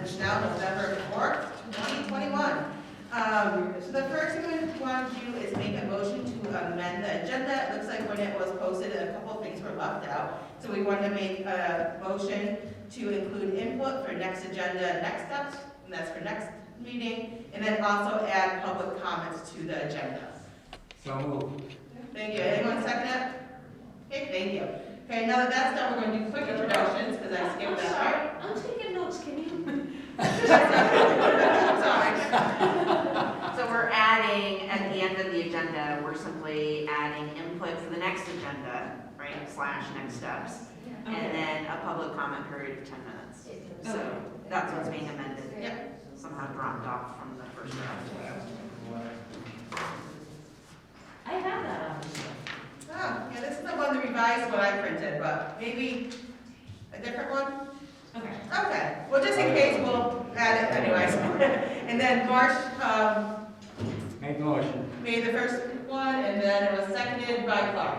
it's now November 4th, 2021. So the first thing we want to do is make a motion to amend the agenda. It looks like when it was posted, a couple of things were left out. So we wanted to make a motion to include input for next agenda, next steps, and that's for next meeting, and then also add public comments to the agenda. So moved. Thank you. Anyone second it? Okay, thank you. Okay, now that that's done, we're going to do quick introductions because I skipped that part. I'm taking notes, can you? Sorry. So we're adding, at the end of the agenda, we're simply adding input for the next agenda, right, / next steps. And then a public comment period of 10 minutes. So that's what's being amended. Yep. Somehow dropped off from the first draft. I have that on. Oh, yeah, this is the one that revised what I printed, but maybe a different one? Okay. Okay, well, just in case, we'll add it anyways. And then Marsh Make motion. made the first one, and then it was seconded by Clark.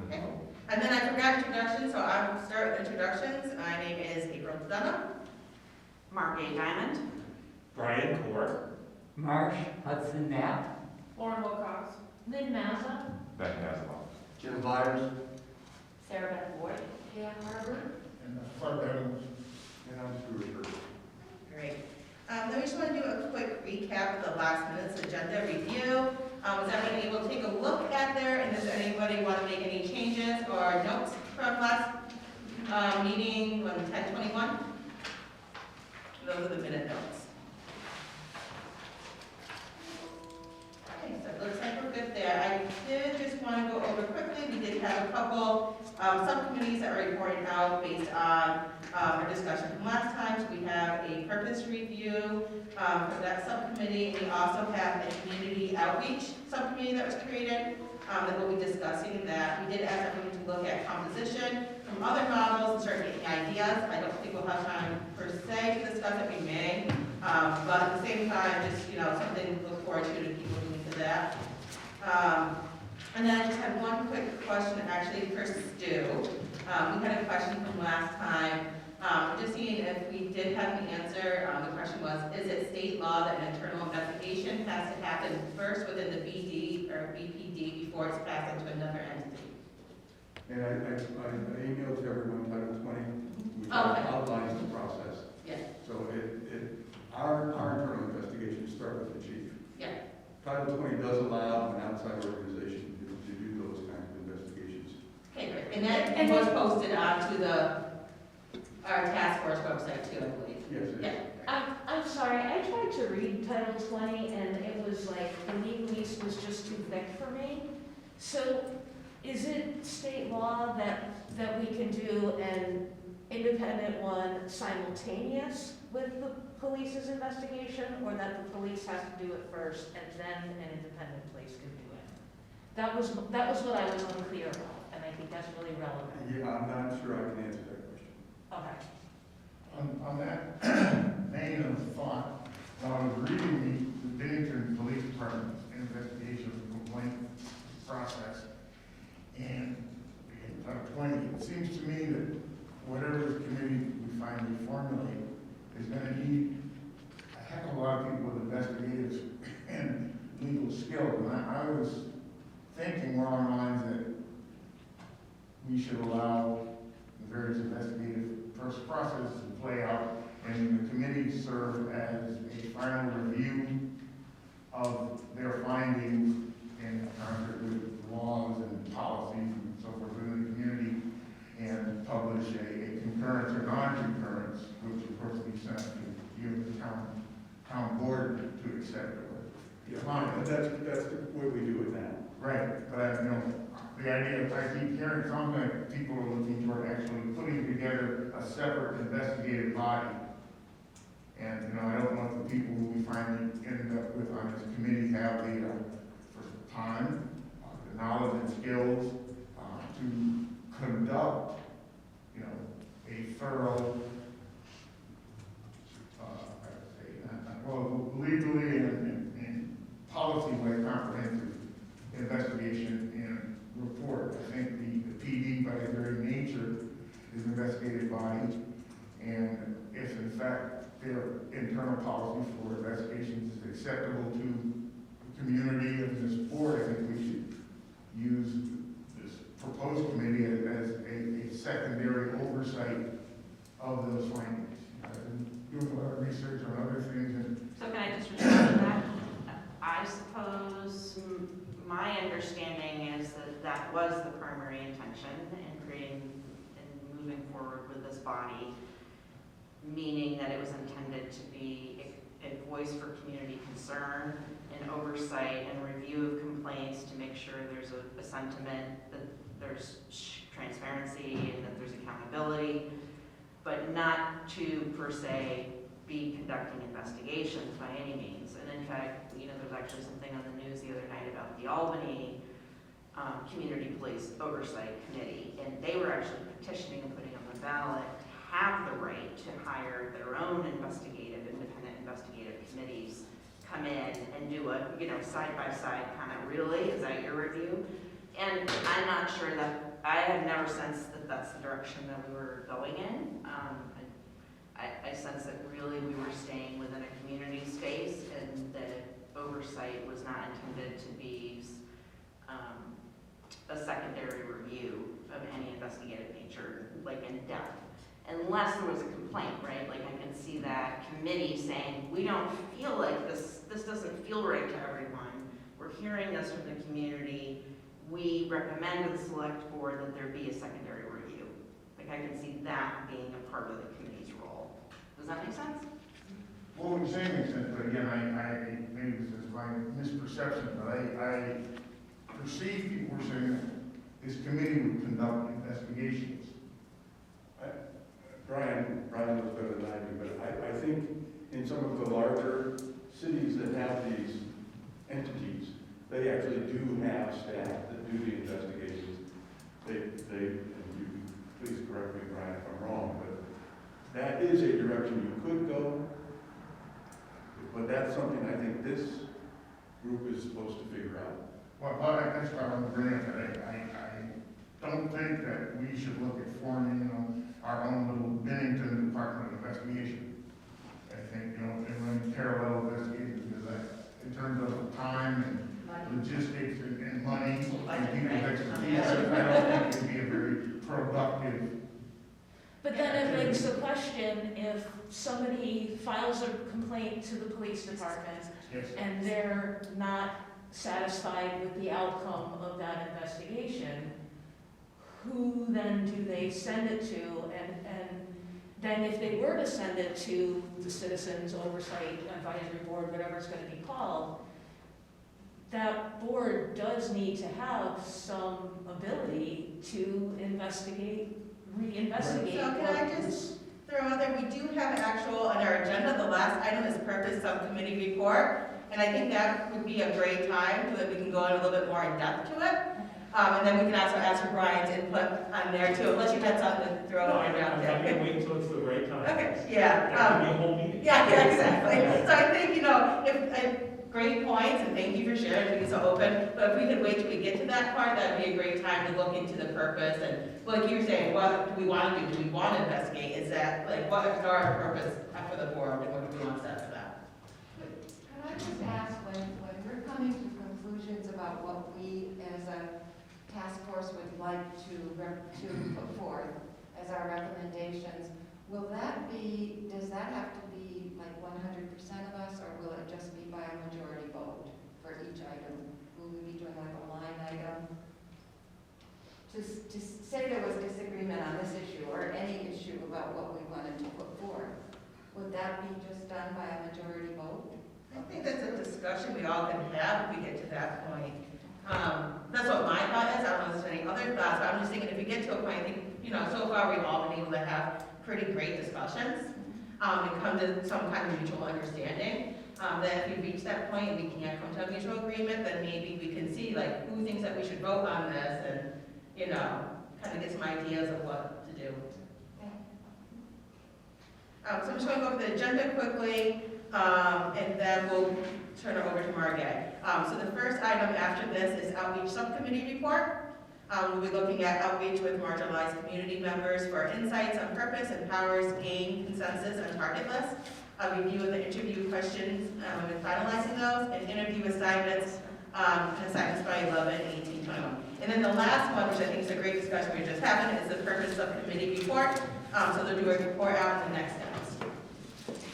Okay. And then I forgot introductions, so I will start with introductions. My name is April Dunham. Mark A. Diamond. Brian Core. Marsh Hudson Knapp. Lauren Wilcox. Lynn Mazza. Ben Hasselhoff. Jim Byers. Sarah Beth Ward. Pam Harper. And Clark Evans. And I'm Stuart. Great. Then we just want to do a quick recap of the last minute's agenda review. Was everybody able to take a look at there, and does anybody want to make any changes or notes from last meeting on 10/21? Those are the minute notes. Okay, so it looks like we're good there. I did just want to go over quickly. We did have a couple subcommittees that were reported out based on our discussion from last time. So we have a purpose review for that subcommittee. We also have a community outreach subcommittee that was created that we'll be discussing that. We did ask everyone to look at composition from other models and start getting ideas. I don't think we'll have time per se to discuss it. We may, but at the same time, just something to look forward to people doing to that. And then I just had one quick question, actually, for Stu. We had a question from last time. Just seeing if we did have the answer. The question was, is it state law that an internal investigation has to happen first within the BD or BPD before it's passed into another entity? And I emailed to everyone Title 20, which Okay. outlines the process. Yeah. So our internal investigations start with the chief. Yeah. Title 20 does allow an outside organization to do those kinds of investigations. Okay, great. And that was posted onto our task force website too, I believe. Yes, it is. Yeah. I'm sorry, I tried to read Title 20 and it was like, the legalese was just too thick for me. So is it state law that we can do an independent one simultaneous with the police's investigation, or that the police has to do it first and then an independent police can do it? That was what I was unclear about, and I think that's really relevant. Yeah, I'm not sure I can answer that question. Okay. On that vein of thought, while I was reading the Bennington Police Department's investigation of the complaint process, and in Title 20, it seems to me that whatever committee we finally formulate is going to need a heck of a lot of people with investigative and legal skills. And I was thinking more along the lines that we should allow the various investigative processes to play out, and the committee serve as a final review of their findings in concert with laws and policies and so forth within the community, and publish a concurrence or non-concurrence, which of course will be sent to you, the town board, to accept it. Yeah, but that's what we do with that. Right, but the idea of, I keep hearing something that people are looking toward actually putting together a separate investigative body. And, I don't know if the people who we finally end up with on this committee have the time, the knowledge and skills to conduct, a thorough, legally and policy-way comprehensive investigation and report. I think the PD, by its very nature, is an investigative body, and if in fact their internal policy for investigations is acceptable to the community and this board, I think we should use this proposed committee as a secondary oversight of those findings. I've been doing a lot of research on other things, and So can I just respond to that? I suppose my understanding is that that was the primary intention in creating and moving forward with this body, meaning that it was intended to be a voice for community concern and oversight and review of complaints to make sure there's a sentiment that there's transparency and that there's accountability, but not to per se be conducting investigations by any means. And in fact, you know, there's actually something on the news the other night about the Albany Community Police Oversight Committee, and they were actually petitioning and putting on the ballot to have the right to hire their own independent investigative committees come in and do a, you know, side-by-side kind of, really, is that your review? And I'm not sure that, I have never sensed that that's the direction that we were going in. I sense that really we were staying within a community space and that oversight was not intended to be a secondary review of any investigative nature, like in depth. Unless there was a complaint, right? Like I can see that committee saying, we don't feel like this doesn't feel right to everyone. We're hearing this from the community. We recommend to the select board that there be a secondary review. Like I can see that being a part of the committee's role. Does that make sense? what we're saying makes sense, but again, I maybe this is my misperception, but I perceive people were saying that this committee would conduct investigations. Brian knows better than I do, but I think in some of the larger cities that have these entities, they actually do have staff that do the investigations. And you please correct me, Brian, if I'm wrong, but that is a direction you could go. But that's something I think this group is supposed to figure out. Well, that's what I'm bringing up today. I don't think that we should look at forming, our own little Bennington Department of Investigation. I think, and run parallel investigations, because in terms of time and logistics and money and people's expertise, I don't think it'd be a very productive. But then it begs the question, if somebody files a complaint to the police department Yes. and they're not satisfied with the outcome of that investigation, who then do they send it to? And then if they were to send it to the Citizens Oversight Advisory Board, whatever it's going to be called, that board does need to have some ability to investigate, reinvestigate. So can I just throw out there, we do have actual on our agenda, the last item is Purpose Subcommittee report. And I think that would be a great time so that we can go in a little bit more in depth to it. And then we can also ask for Brian's input on there too, unless you've had something to throw out there. I'm going to wait until it's the right time. Okay, yeah. That could be a whole meeting. Yeah, exactly. So I think, if great points, and thank you for sharing, being so open. But if we could wait till we get to that part, that'd be a great time to look into the purpose. And like you were saying, what do we want to do? Do we want to investigate? Is that, what is our purpose for the board, and what do we want to set for that? Can I just ask, when we're coming to conclusions about what we as a task force would like to put forth as our recommendations, does that have to be like 100% of us, or will it just be by a majority vote for each item? Will we be doing like a line item? To say there was disagreement on this issue or any issue about what we wanted to put forth, would that be just done by a majority vote? I think that's a discussion we all can have if we get to that point. That's what my thought is. I don't know if there's any other thoughts, but I'm just thinking if we get to a point, I think, so far we've all been able to have pretty great discussions and come to some kind of mutual understanding. That if we reach that point and we can't come to a mutual agreement, then maybe we can see who thinks that we should vote on this and, kind of get some ideas of what to do. So I'm just going to go over the agenda quickly, and then we'll turn it over to Margaret. So the first item after this is Outreach Subcommittee report. We'll be looking at outreach with marginalized community members for insights on purpose and powers, gain consensus and target lists. A review of the interview questions and finalizing those, and interview assignments, and assignments by 11/18/21. And then the last one, which I think is a great discussion we just having, is the purpose subcommittee report. So they'll do a report out in the next steps.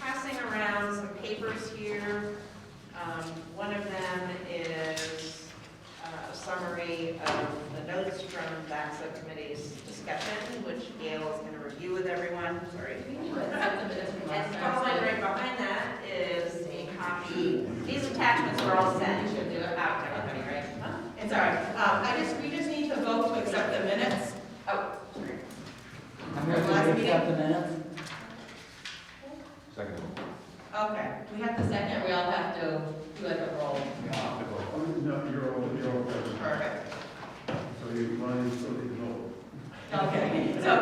Passing around some papers here. One of them is a summary of the notes from that subcommittee's discussion, which Gail is going to review with everyone. Sorry. And following right behind that is a copy. These attachments were all sent out to everybody, right? And sorry, we just need to vote to accept the minutes. Oh, sorry. I'm going to accept the minutes. Second. Okay, we have the second, we all have to do like a roll. No, you're all present. Perfect. So you mind, so you know. Okay, so,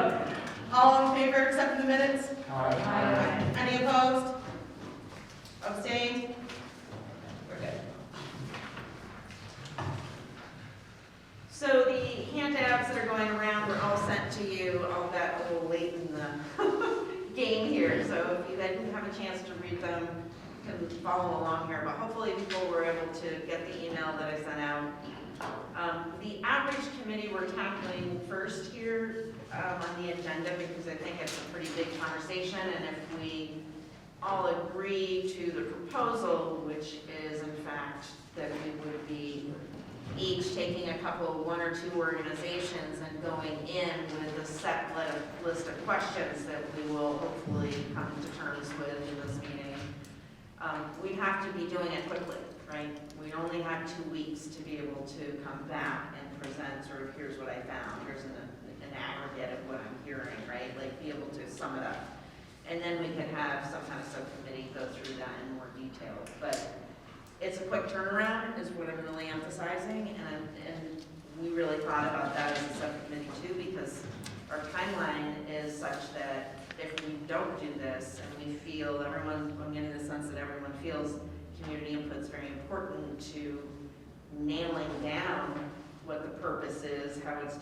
all in favor of accepting the minutes? Aye. Any opposed? Abstained? We're good. So the handouts that are going around were all sent to you. All got a little late in the game here, so if you didn't have a chance to read them, you can follow along here. But hopefully people were able to get the email that I sent out. The outreach committee we're tackling first here on the agenda because I think it's a pretty big conversation, and if we all agree to the proposal, which is in fact that we would be each taking a couple, one or two organizations and going in with a set list of questions that we will hopefully come to terms with in this meeting. We have to be doing it quickly, right? We only have 2 weeks to be able to come back and present sort of, here's what I found, here's an aggregate of what I'm hearing, right? Like be able to sum it up. And then we can have some kind of subcommittee go through that in more detail. But it's a quick turnaround is what I'm really emphasizing, and we really thought about that as a subcommittee too, because our timeline is such that if we don't do this and we feel I'm getting the sense that everyone feels community input is very important to nailing down what the purpose is, how it's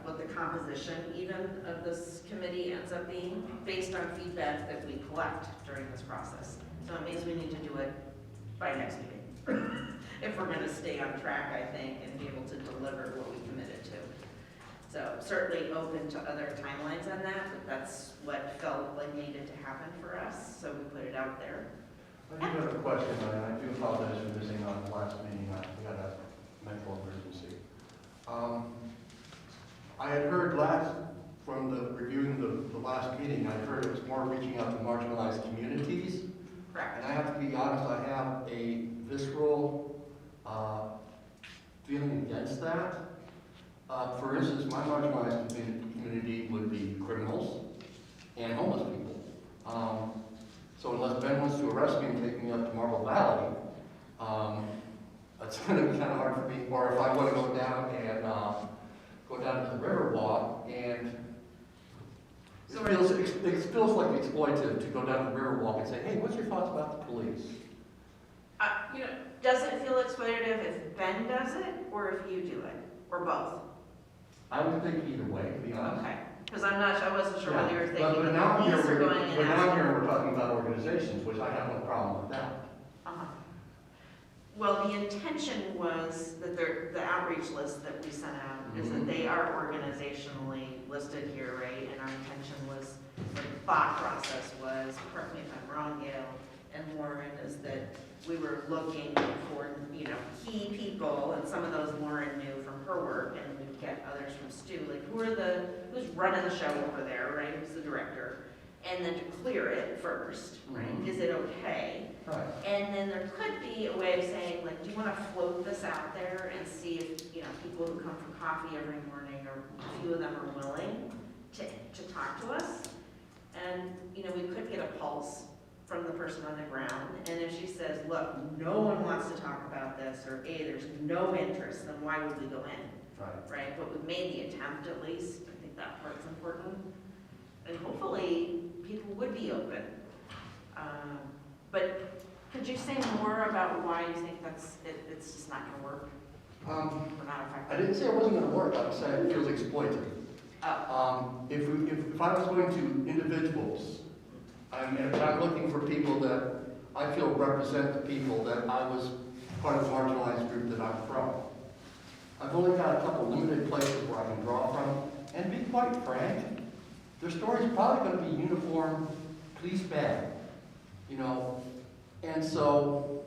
what the composition even of this committee ends up being based on feedback that we collect during this process. So it means we need to do it by next meeting, if we're going to stay on track, I think, and be able to deliver what we committed to. So certainly open to other timelines on that, but that's what felt like needed to happen for us, so we put it out there. I do have a question, and I do apologize for missing on the last meeting. We had a medical emergency. I had heard from the reviewing the last meeting, I heard it was more reaching out to marginalized communities. Correct. And I have to be honest, I have a visceral feeling against that. For instance, my marginalized community would be criminals and homeless people. So unless Ben wants to arrest me and take me up to Marble Valley, it's going to be kind of hard for me. Or if I want to go down and go down to the Riverwalk, and it feels like exploitative to go down the Riverwalk and say, hey, what's your thoughts about the police? Does it feel exploitative if Ben does it, or if you do it, or both? I would think either way, to be honest. Okay, because I wasn't sure whether you were thinking But the now police are going in. but now here we're talking about organizations, which I have no problem with that. Uh-huh. Well, the intention was that the outreach list that we sent out is that they are organizationally listed here, right? And our intention was, the thought process was, correct me if I'm wrong, Gail and Lauren, is that we were looking for, key people, and some of those Lauren knew from her work, and we'd get others from Stu, like who's running the show over there, right? Who's the director? And then to clear it first, right? Is it okay? Right. And then there could be a way of saying, like, do you want to float this out there and see if, people who come for coffee every morning, or a few of them are willing to talk to us? And, we could get a pulse from the person on the ground. And if she says, look, no one wants to talk about this, or A, there's no interest, then why would we go in? Right? But we've made the attempt at least. I think that part's important. And hopefully people would be open. But could you say more about why you think it's just not going to work? We're not I affected. didn't say it wasn't gonna work, I said it feels exploited. Oh, If I was going to individuals, and I'm looking for people that I feel represent the people that I was part of the marginalized group that I'm from. I've only got a couple limited places where I can draw from, and to be quite frank, their story's probably gonna be uniform, police bad, you know? And so,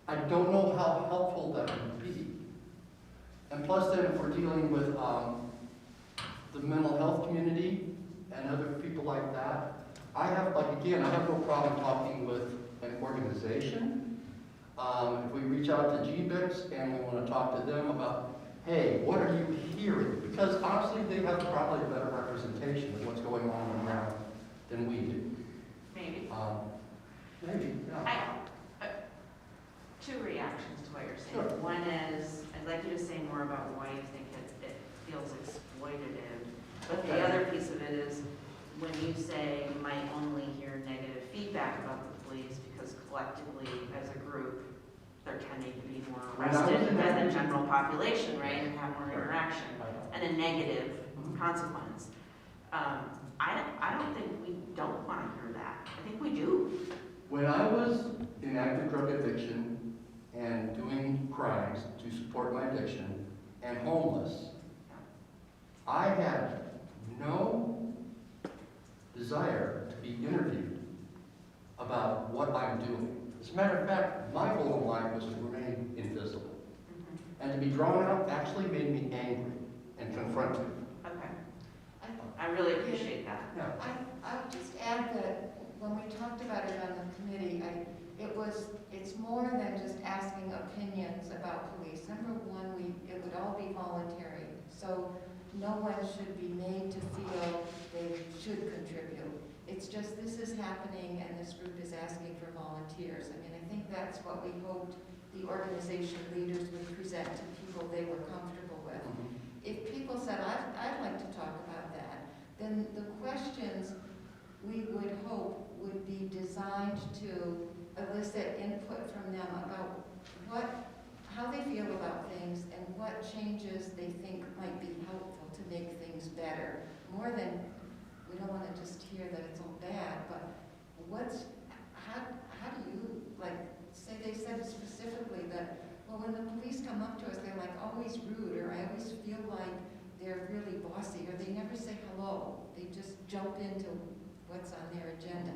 I don't know how helpful that would be. And plus then, if we're dealing with the mental health community and other people like that, I have no problem talking with an organization. If we reach out to GBICS and we want to talk to them about, hey, what are you hearing? Because honestly, they have probably a better representation of what's going on around than we do. maybe. Maybe, yeah. Two reactions to what you're saying. Sure. One is, I'd like you to say more about why you think it feels exploitative. But the Okay. other piece of it is, when you say you might only hear negative feedback about the police because collectively, as a group, they're tending to be more When I was arrested in than that- the general population, right, and have more Sure. interaction, and a negative consequence. I don't think we don't want to hear that. I think we do. When I was in active drug addiction and doing crimes to support my addiction and homeless, I had no desire to be interviewed about what I'm doing. As a matter of fact, my goal in life was to remain invisible. And to be drawn out actually made me angry and confrontive. Okay. I really appreciate that. Yeah. I would just add that when we talked about it on the committee, it's more than just asking opinions about police. Number one, it would all be voluntary, so no one should be made to feel they should contribute. It's just, this is happening and this group is asking for volunteers. I mean, I think that's what we hoped the organization leaders would present to people they were comfortable with. If people said, I'd like to talk about that, then the questions we would hope would be designed to elicit input from them about how they feel about things and what changes they think might be helpful to make things better. More than, we don't want to just hear that it's all bad, but how do you, say they said specifically that, well, when the police come up to us, they're like always rude, or I always feel like they're really bossy, or they never say hello. They just jump into what's on their agenda.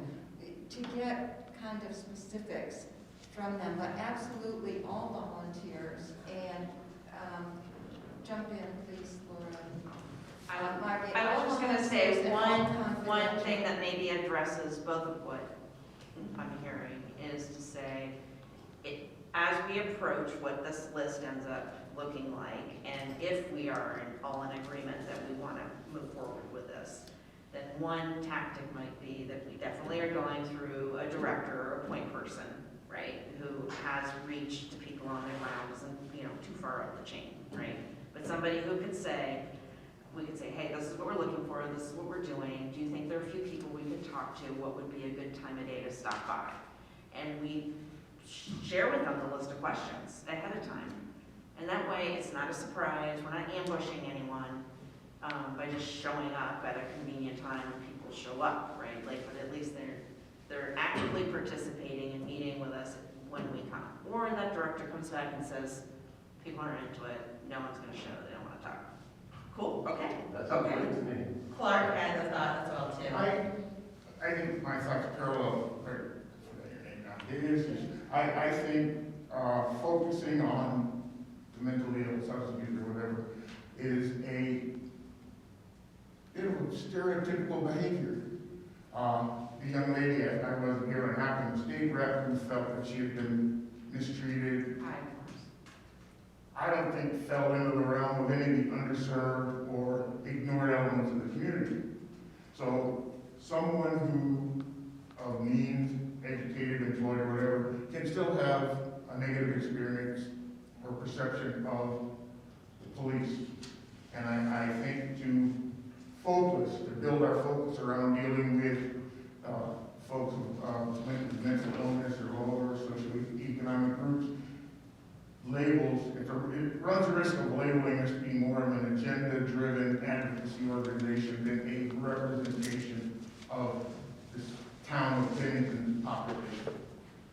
To get kind of specifics from them, but absolutely all volunteers, and jump in, please, Laura. Margaret. I was just gonna say, All volunteers and all one confidential. thing that maybe addresses both of what I'm hearing is to say, as we approach what this list ends up looking like, and if we are all in agreement that we want to move forward with this, then one tactic might be that we definitely are going through a director or a point person, right, who has reached to people on their grounds and, too far up the chain, right? But somebody who could say, we could say, hey, this is what we're looking for, this is what we're doing, do you think there are a few people we could talk to, what would be a good time of day to stop by? And we share with them the list of questions ahead of time. And that way, it's not a surprise, we're not ambushing anyone by just showing up at a convenient time when people show up, right? But at least they're actively participating and meeting with us when we come. Or that director comes back and says, people aren't into it, no one's gonna show, they don't wanna talk. Cool, okay. That sounds great to me. Clark has a thought as well too. I think my thoughts parallel, I forgot your name now, I think focusing on the mentally ill, substance use or whatever, is a bit of a stereotypical behavior. The young lady, I wasn't here when it happened, the state rep who felt that she had been mistreated, I don't think fell into the realm of any of the underserved or ignored elements of the community. So someone who, of means, educated, employed, or whatever, can still have a negative experience or perception of the police. And I think to build our focus around dealing with folks with mental illness or lower socioeconomic groups, labels, it runs the risk of labeling us to be more of an agenda-driven advocacy organization than a representation of this town of Bennington population.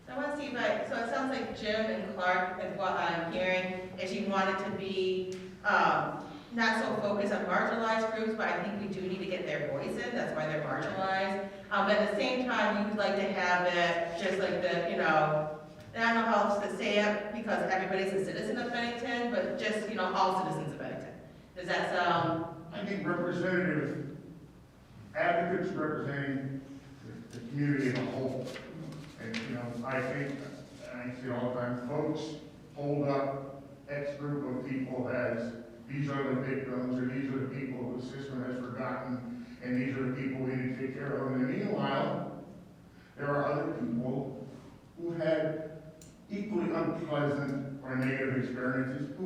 I want to see so it sounds like Jim and Clark, is what I'm hearing, is you want it to be, not so focused on marginalized groups, but I think we do need to get their voice in, that's why they're marginalized. But at the same time, you'd like to have it just like the, and I don't know how else to say it, because everybody's a citizen of Bennington, but just, all citizens of Bennington. Does that sound? I think representative advocates representing the community as a whole. And, I think, and I see all the time, folks hold up X group of people as these are the victims, or these are the people who the system has forgotten, and these are the people we need to take care of. And meanwhile, there are other people who had equally unpleasant or negative experiences who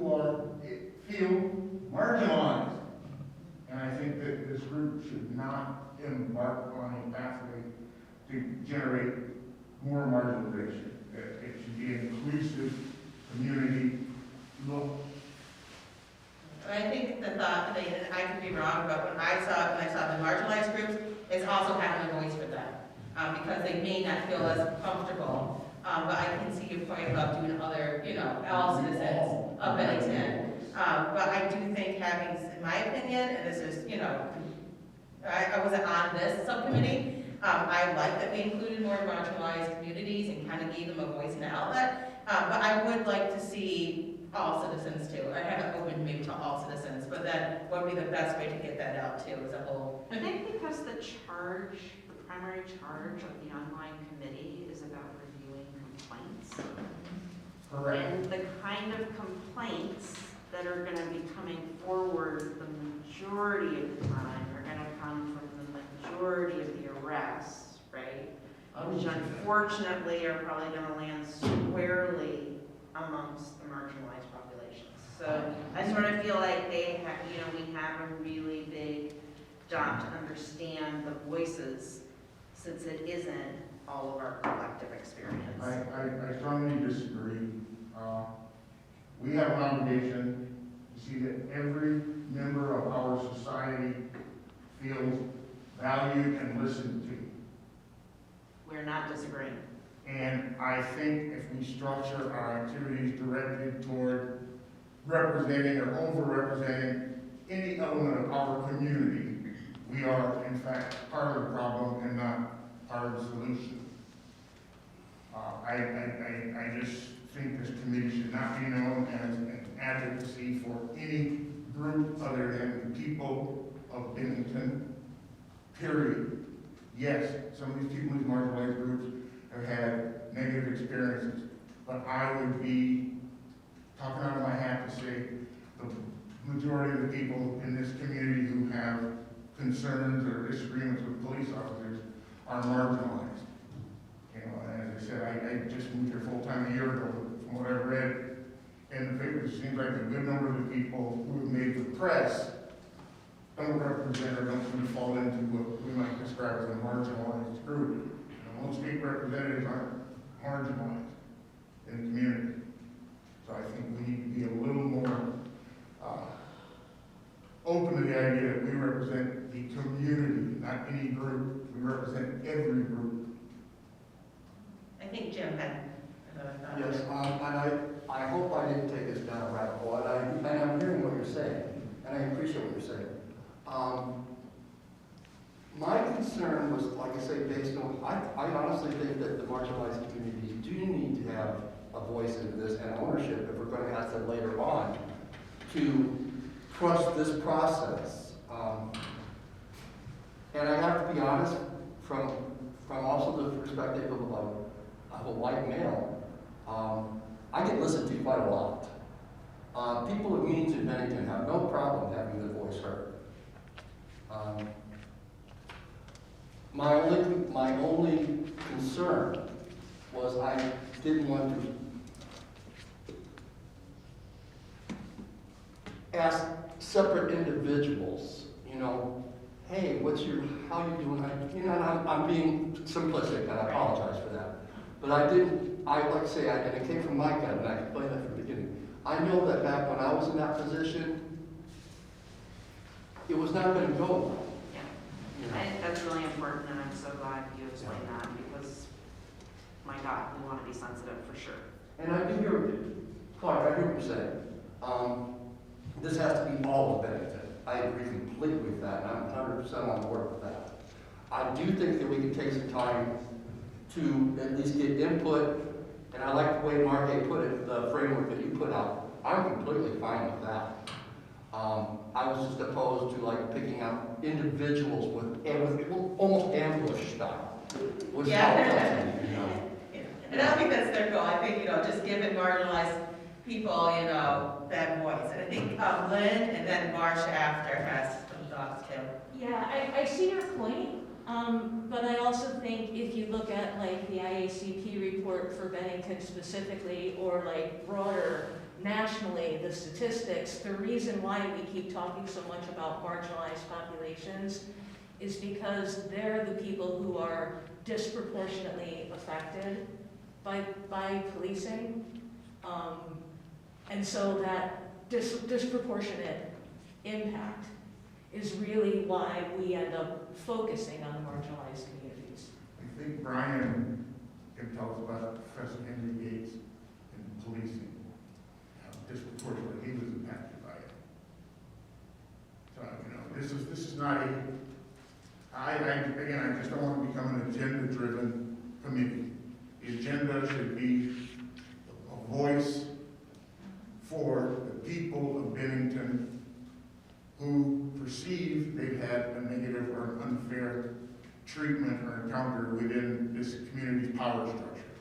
feel marginalized. And I think that this group should not embark on a pathway to generate more marginalization. It should be an inclusive community look. I think the thought, and I could be wrong, but when I saw the marginalized groups, it's also having a voice for them, because they may not feel as comfortable. But I can see your point about doing other, all citizens of Bennington. But I do think having, in my opinion, and this is, I wasn't on this subcommittee. I like that we included more marginalized communities and kind of gave them a voice and an outlet. But I would like to see all citizens too. I have it open maybe to all citizens, but then what would be the best way to get that out too as a whole? I think because the primary charge of the online committee is about reviewing complaints. Correct. And the kind of complaints that are gonna be coming forward the majority of the time are gonna come from the majority of the arrests, right? Which unfortunately are probably gonna land squarely amongst the marginalized populations. So I sort of feel like we have a really big job to understand the voices, since it isn't all of our collective experience. I strongly disagree. We have an obligation to see that every member of our society feels valued and listened to. We're not disagreeing. And I think if we structure our activities directed toward representing or over-representing any element of our community, we are in fact part of the problem and not part of the solution. I just think this committee should not be known as an advocacy for any group other than the people of Bennington, period. Yes, some of these people in these marginalized groups have had negative experiences, but I would be talking out of my hat to say the majority of the people in this community who have concerns or disagreements with police officers are marginalized. And as I said, I just moved here full-time a year ago. From what I've read in the papers, it seems like a good number of the people who have made the press don't represent or don't really fall into what we might describe as a marginalized group. Most state representatives aren't marginalized in the community. So I think we need to be a little more open to the idea that we represent the community, not any group. We represent every group. I think Jim had another thought. Yes, and I hope I didn't take us down a rabbit hole, and I'm hearing what you're saying, and I appreciate what you're saying. My concern was, like I say, based on, I honestly think that the marginalized communities do need to have a voice into this and ownership if we're going to ask them later on to trust this process. And I have to be honest, from also the perspective of a white male, I get listened to quite a lot. People with means in Bennington have no problem having their voice heard. My only concern was I didn't want to ask separate individuals, hey, how you doing? I'm being simplistic, and I apologize for that. But I like I say, and it came from my gut, and I explained that from the beginning. I know that back when I was in that position, it was not gonna go well. Yeah. You know? I think that's really important, and I'm so glad you explained that, because, my God, we want to be sensitive for sure. And I do hear, Clark, I hear what you're saying. This has to be all of Bennington. I agree completely with that, and I'm 100% on board with that. I do think that we can take some time to at least get input, and I like the way Mark put it, the framework that you put out. I'm completely fine with that. I was just opposed to like picking out individuals with almost ambush style. Was Yeah. you know. And I don't think that's their goal. I think, just giving marginalized people, that voice. And I think Lynn and then Marcia after has some thoughts too. Yeah, I see your point, but I also think if you look at like the IACP report for Bennington specifically, or like broader nationally, the statistics, the reason why we keep talking so much about marginalized populations is because they're the people who are disproportionately affected by policing. And so that disproportionate impact is really why we end up focusing on the marginalized communities. I think Brian can tell us about Professor Henry Gates and policing, how disproportionately he was impacted by it. So, this is not again, I just don't want to become an agenda-driven committee. The agenda should be a voice for the people of Bennington who perceive they've had a negative or unfair treatment or encounter within this community's power structure.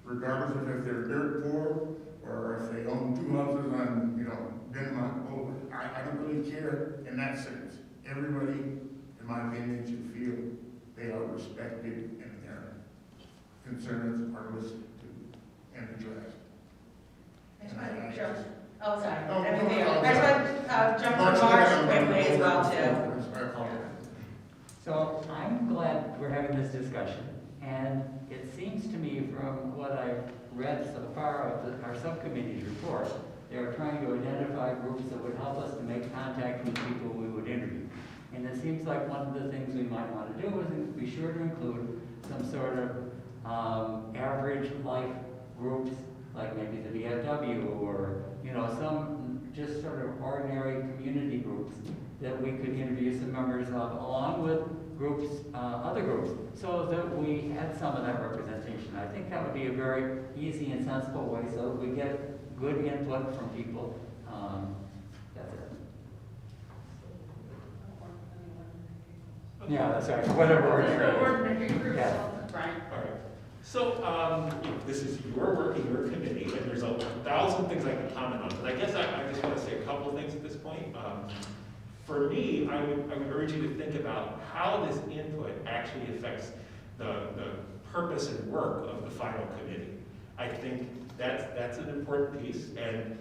Regardless of if they're dirt poor or if they own 2 houses on, Bennington Boulevard. I don't really care in that sense. Everybody, in my opinion, should feel they are respected and their concerns are listened to and addressed. I just want to jump. Oh, sorry. No, I just no, no, want to jump to March quickly as well too. So I'm glad we're having this discussion, and it seems to me from what I've read so far of our subcommittee's report, they're trying to identify groups that would help us to make contact with people we would interview. And it seems like one of the things we might want to do is be sure to include some sort of average life groups, like maybe the VFW or, some just sort of ordinary community groups that we could interview some members of, along with groups, other groups, so that we had some of that representation. I think that would be a very easy and sensible way so that we get good input from people. That's it. Yeah, that's right. Whatever we're Yeah. Brian. All right. So, this is your work in your committee, and there's 1,000 things I can comment on, but I guess I just want to say a couple of things at this point. For me, I would urge you to think about how this input actually affects the purpose and work of the final committee. I think that's an important piece, and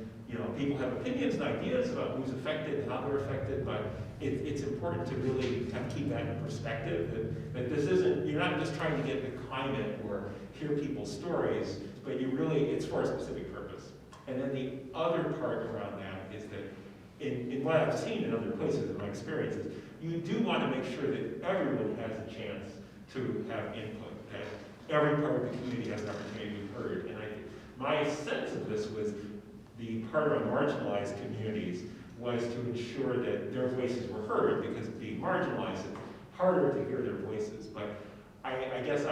people have opinions and ideas about who's affected and how they're affected, but it's important to really kind of keep that in perspective, that this isn't, you're not just trying to get the climate or hear people's stories, but it's for a specific purpose. And then the other part around that is that in what I've seen in other places in my experiences, you do want to make sure that everyone has a chance to have input, that every part of the community has an opportunity to be heard. And my sense of this was the part around marginalized communities was to ensure that their voices were heard, because being marginalized, it's harder to hear their voices. But I guess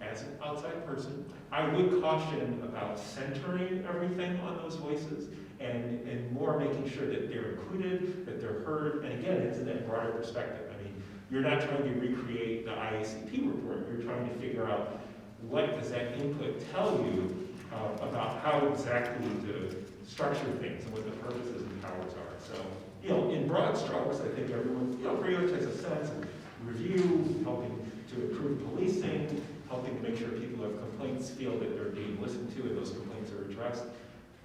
as an outside person, I would caution about centering everything on those voices and more making sure that they're included, that they're heard. And again, it's in that broader perspective. I mean, you're not trying to recreate the IACP report. You're trying to figure out what does that input tell you about how exactly to structure things and what the purposes and powers are. So, in broad strokes, I think everyone, pretty much has a sense of review, helping to improve policing, helping to make sure people who have complaints feel that they're being listened to and those complaints are addressed.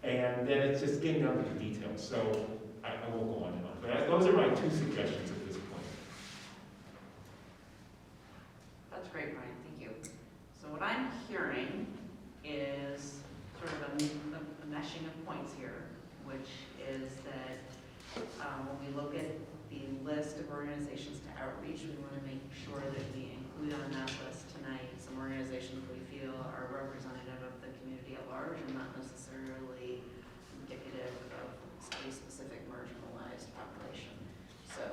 And then it's just getting down to the details. So I won't go on and on. But those are my 2 suggestions at this point. That's great, Brian, thank you. So what I'm hearing is sort of a meshing of points which is that when we look at the list of organizations to outreach, we want to make sure that we include on that list tonight some organizations we feel are representative of the community at large and not necessarily indicative of a specific marginalized population. So,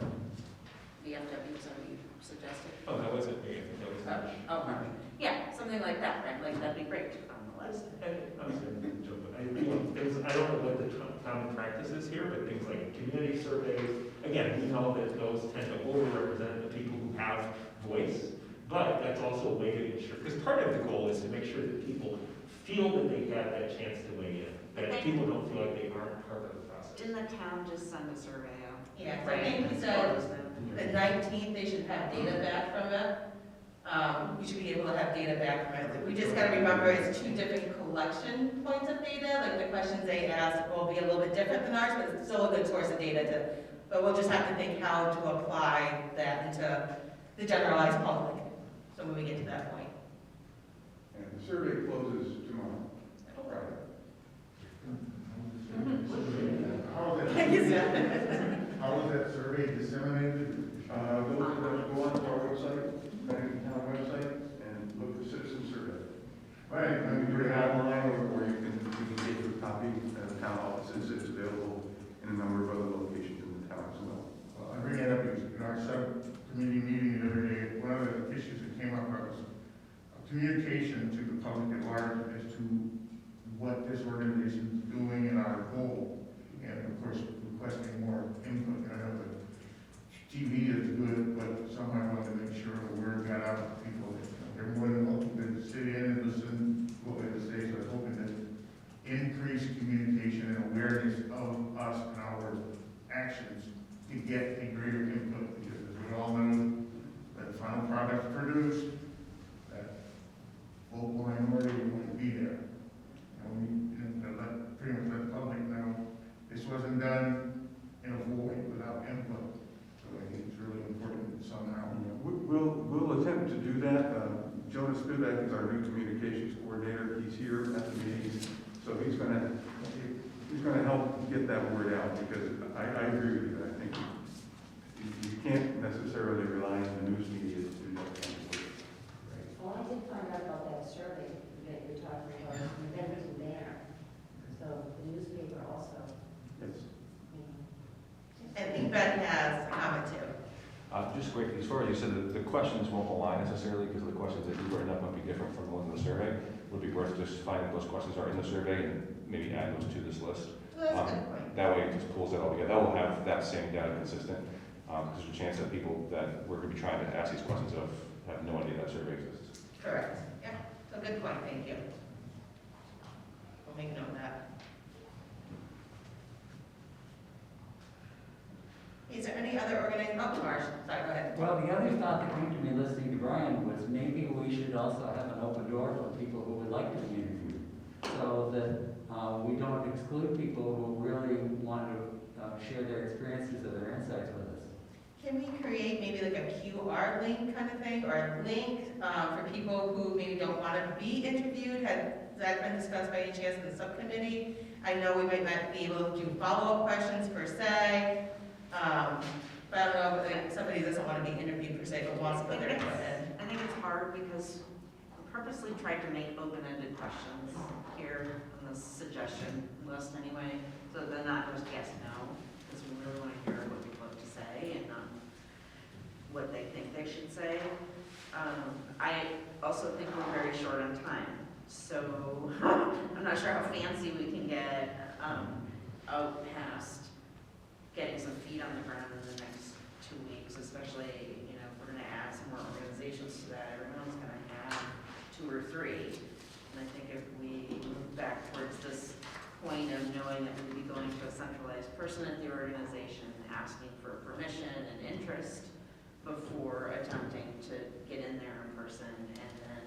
VFW, is that what you suggested? Oh, that wasn't me, I think that was Marsh. Oh, Marsh. Yeah, something like that, right? Like, that'd be great on the list. I'm sorry, Joe, but I don't know what the common practice is here, but things like community surveys, again, we know that those tend to overrepresent the people who have voice, but that's also a way to ensure, because part of the goal is to make sure that people feel that they have that chance to weigh in, that people don't feel like they aren't part of the process. Didn't the town just send a survey out? Yeah, so I think we said the 19th, they should have data back from it. We should be able to have data back from it. We just gotta remember it's two different collection points of data, like the questions they ask will be a little bit different than ours, but it's still a good source of data but we'll just have to think how to apply that into the generalized public, so when we get to that point. And the survey closes tomorrow, Friday. How was that survey disseminated? Go onto our website, Bennington Town website, and look at the citizen survey. Right, You can do it online, or you can get a copy at the town offices. It's available in a number of other locations in the town as well. I bring that up because in our subcommittee meeting the other day, one of the issues that came up was communication to the public at large as to what this organization is doing and our goal. And of course, requesting more input. I know that TV is good, but somehow I wanted to make sure the word got out to people. They're more than welcome to sit in and listen to what we have to say. So I was hoping that increased communication and awareness of us and our actions to get a greater input, because as we all know, that the final product produced, that vocal minority will be there. And we pretty much let the public know this wasn't done in a void without input. So I think it's really important that somehow. We'll attempt to do that. Jonas Spivak is our new communications coordinator. He's here at the meetings, so he's going to help get that word out, because I agree with you. I think you can't necessarily rely on the news media to do that kind of work. Well, I did find out about that survey that you're talking about, from the Bennington Banner. So the newspaper also. Yes. I think Ben has a comment too. Just quick, as far as you said, the questions won't align necessarily, because the questions that you've written up might be different from the ones in the survey. Would be worth just finding those questions are in the survey and maybe add those to this list. Well, that's a good point. That way it just pulls it all together. That will have that same data consistent. Because there's a chance that people that we're going to be trying to ask these questions of have no idea that survey exists. Correct. Yeah, so good point, thank you. We'll make note of that. Is there any other organization? Oh, Marsh, sorry, go ahead. Well, the other thought that came to me listening to Brian was maybe we should also have an open door for people who would like to be interviewed, so that we don't exclude people who really want to share their experiences or their insights with us. Can we create maybe like a QR link kind of thing, or a link for people who maybe don't want to be interviewed? Has that been discussed by any chance in the subcommittee? I know we might not be able to do follow-up questions per se, but I don't know, like, somebody doesn't want to be interviewed per se, but wants to put their input in. I think it's hard because we purposely tried to make open-ended questions here on the suggestion list anyway, so they're not just yes, no, because we really want to hear what people have to say and not what they think they should say. I also think we're very short on time, so I'm not sure how fancy we can get out past getting some feet on the ground in the next 2 weeks, especially, you know, if we're gonna add some more organizations to that, everyone's gonna have 2 or 3. And I think if we move back towards this point of knowing that we'd be going to a centralized person at the organization, asking for permission and interest before attempting to get in there in person, and then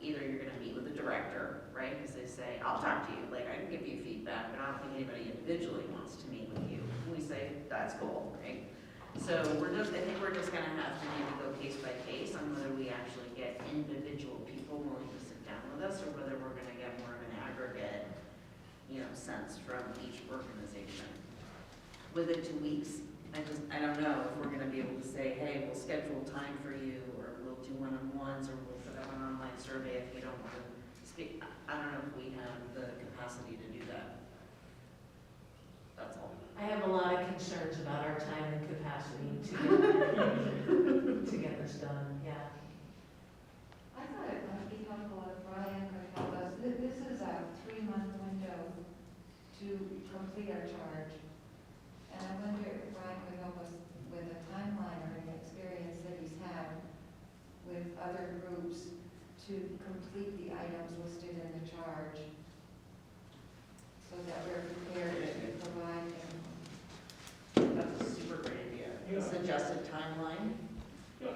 either you're gonna meet with the director, right? Because they say, I'll talk to you, like, I can give you feedback, but I don't think anybody individually wants to meet with you. And we say, that's cool, right? So I think we're just gonna have to maybe go case by case on whether we actually get individual people willing to sit down with us, or whether we're gonna get more of an aggregate sense from each organization. With it 2 weeks, I don't know if we're gonna be able to say, hey, we'll schedule time for you, or we'll do one-on-ones, or we'll set up an online survey if you don't want to speak. I don't know if we have the capacity to do that. That's all. I have a lot of concerns about our time and capacity to get this done, yeah. I thought it might be helpful if Brian could help us. This is a 3-month window to complete our charge. And I wonder if Brian could help us with a timeline or an experience that he's had with other groups to complete the items listed in the charge, so that we're prepared to provide him. That's a super great idea. Yeah. Suggested timeline.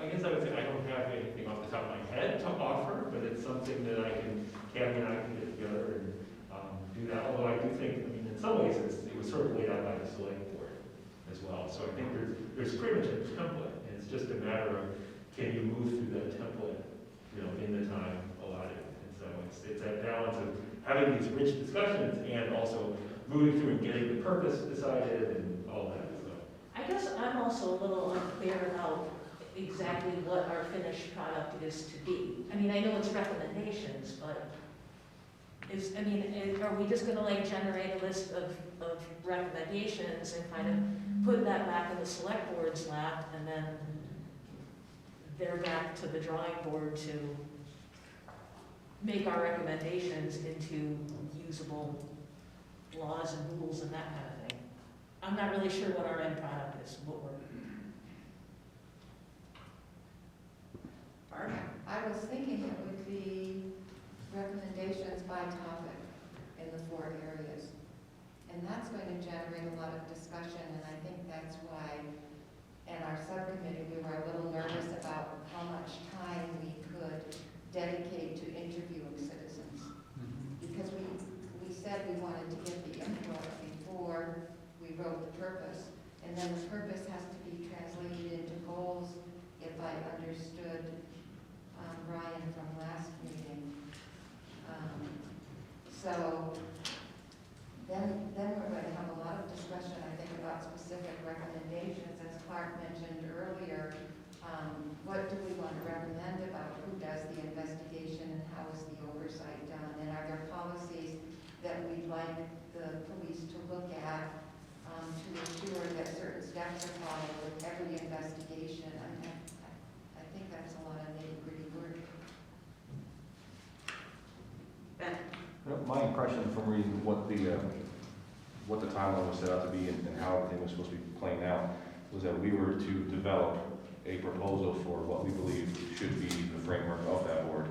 I guess I would say I don't have anything off the top of my head to offer, but it's something that Kathy and I can get together and do that. Although I do think, in some ways, it was sort of laid out by the select board as well. So I think there's pretty much a template. And it's just a matter of, can you move through that template, in the time allotted? And so it's that balance of having these rich discussions and also moving through and getting the purpose decided and all that. So I guess I'm also a little unclear about exactly what our finished product is to be. I mean, I know it's recommendations, but are we just gonna generate a list of recommendations and kind of put that back in the select board's lap, and then they're back to the drawing board to make our recommendations into usable laws and rules and that kind of thing? I'm not really sure what our end product is, what we're. I was thinking it would be recommendations by topic in the 4 areas. And that's going to generate a lot of discussion, and I think that's why in our subcommittee we were a little nervous about how much time we could dedicate to interviewing citizens. Because we said we wanted to get the input before we wrote the purpose, and then the purpose has to be translated into goals, if I understood Brian from last meeting. So then we're going to have a lot of discussion, I think, about specific recommendations. As Clark mentioned earlier, what do we want to recommend about who does the investigation and how is the oversight done? And are there policies that we'd like the police to look at to ensure that certain steps are followed with every investigation? I think that's a lot of nitty-gritty work. Ben? My impression from reading what the timeline was set out to be and how everything was supposed to be playing out was that we were to develop a proposal for what we believe should be the framework of that board.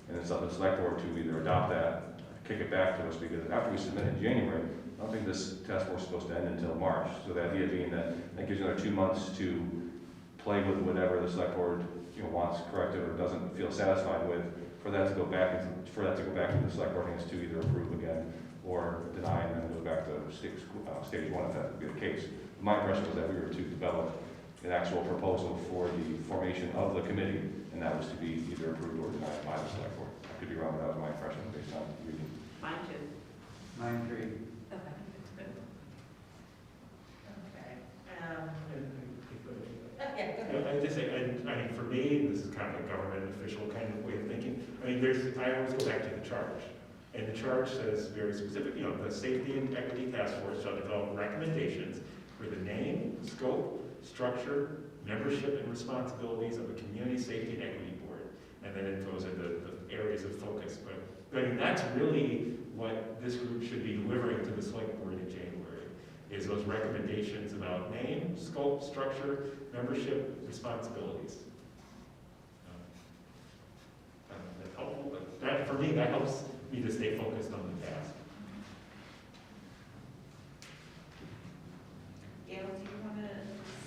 And it's up to the select board to either adopt that, kick it back to us, because after we submit in January, I don't think this task force is supposed to end until March. So the idea being that gives you another 2 months to play with whatever the select board wants corrected or doesn't feel satisfied with, for that to go back to the select board hands to either approve again or deny, and then go back to stage 1 if that would be the case. My impression was that we were to develop an actual proposal for the formation of the committee, and that was to be either approved or denied by the select board. I could be wrong, but that was my impression based on reading. Mine too. Mine three. Okay. I just say, I mean, for me, this is kind of a government official kind of way of thinking. I always go back to the charge. And the charge says very specific, the Safety and Equity Task Force shall develop recommendations for the name, scope, structure, membership, and responsibilities of a community safety and equity board. And then those are the areas of focus. But that's really what this group should be delivering to the select board in January, is those recommendations about name, scope, structure, membership, responsibilities. That's helpful, but for me, that helps me to stay focused on the task. Gail, do you want to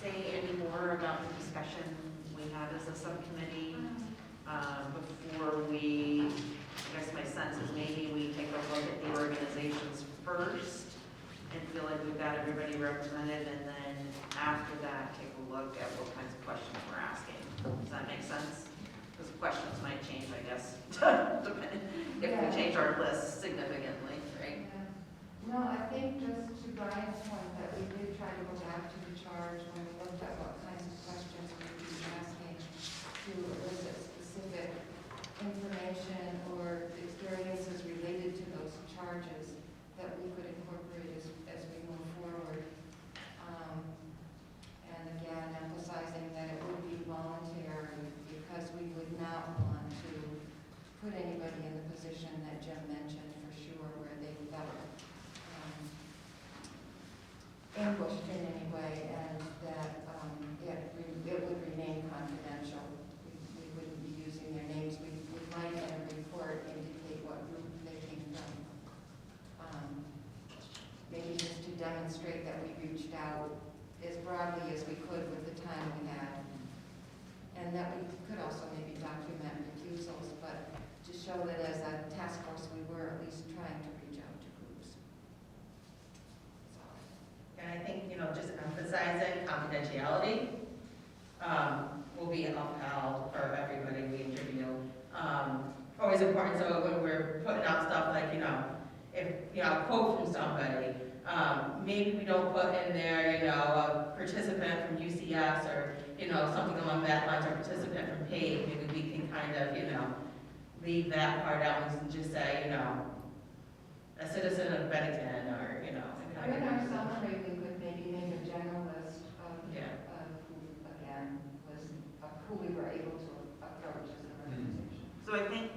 say any more about the discussion we had as a subcommittee before we, I guess my sense is maybe we take a look at the organizations first and feel like we've got everybody represented, and then after that, take a look at what kinds of questions we're asking. Does that make sense? Because questions might change, I guess, if we change our list significantly, right? No, I think just to Brian's point, that we did try to go back to the charge when we looked at what kinds of questions we would be asking to elicit specific information or experiences related to those charges that we could incorporate as we move forward. And again, emphasizing that it would be voluntary because we would not want to put anybody in the position that Jim mentioned for sure, where they felt ambushed in any way, and that it would remain confidential. We wouldn't be using their names. We might in a report indicate what group they came from. Maybe just to demonstrate that we reached out as broadly as we could with the time we had. And that we could also maybe document recusals, but to show that as a task force, we were at least trying to reach out to groups. And I think, just emphasizing confidentiality will be upheld for everybody we interview. Always important, so when we're putting out stuff like, if, a quote from somebody, maybe we don't put in there, a participant from UCS or, something along that lines, or participant from PAVE. Maybe we can kind of, leave that part out and just say, a citizen of Bennington, or, In our summary, we could maybe make a general list of who, again, who we were able to approach as an organization. So I think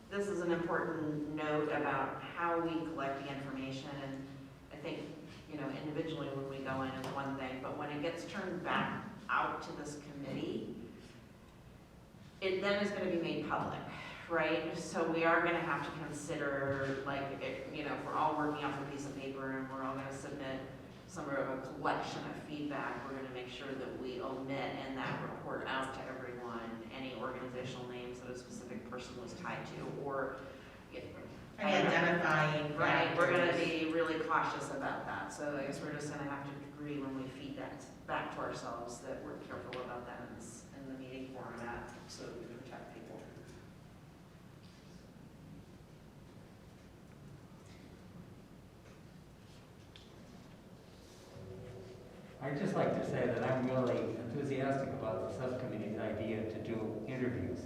this is an important note about how we collect the information, and I think, individually when we go in is one thing, but when it gets turned back out to this committee, it then is going to be made public, right? So we are going to have to consider, if we're all working off a piece of paper and we're all going to submit some sort of a collection of feedback, we're going to make sure that we omit in that report out to everyone any organizational names that a specific person was tied to, or identifying. Right, we're going to be really cautious about that. So I guess we're just going to have to agree when we feed that back to ourselves that we're careful about that in the meeting format, so we can protect people. I'd just like to say that I'm really enthusiastic about the subcommittee's idea to do interviews.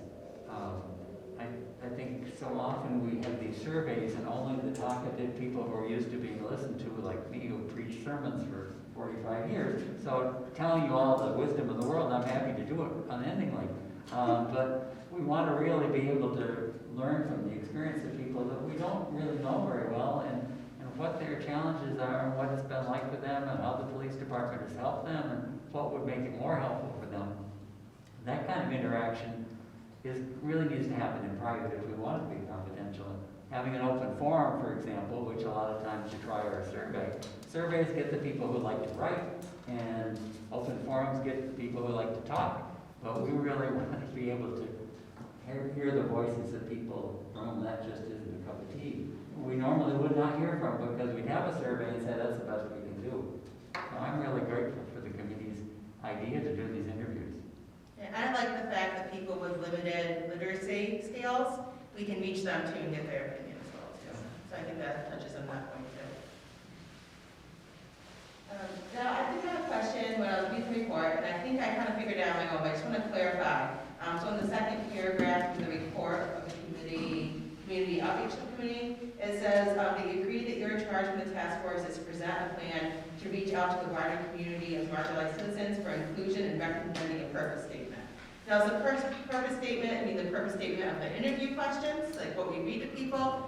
I think so often we have these surveys and only the talkative people who are used to being listened to, like me, who preach sermons for 45 years. So telling you all the wisdom of the world, I'm happy to do it unendingly. But we want to really be able to learn from the experience of people that we don't really know very well, and what their challenges are, and what it's been like for them, and how the police department has helped them, and what would make it more helpful for them. That kind of interaction really needs to happen in private if we want it to be confidential. Having an open forum, for example, which a lot of times you try our survey. Surveys get the people who like to write, and open forums get the people who like to talk. But we really want to be able to hear the voices of people from whom that just isn't a cup of tea. We normally would not hear from, because we'd have a survey and say that's the best we can do. So I'm really grateful for the committee's idea to do these interviews. And I like the fact that people with limited literacy skills, we can reach them too and get their opinion as well too. So I think that touches on that point too. Now, I did have a question when I was reading the report, and I think I kind of figured it out on my own, but I just want to clarify. So in the second paragraph of the report of the Community Outreach Subcommittee, it says, they agree that your charge from the task force is to present a plan to reach out to the wider community of marginalized citizens for inclusion and recommending a purpose statement. Now, is the purpose statement, the purpose statement of the interview questions, like what we read to people,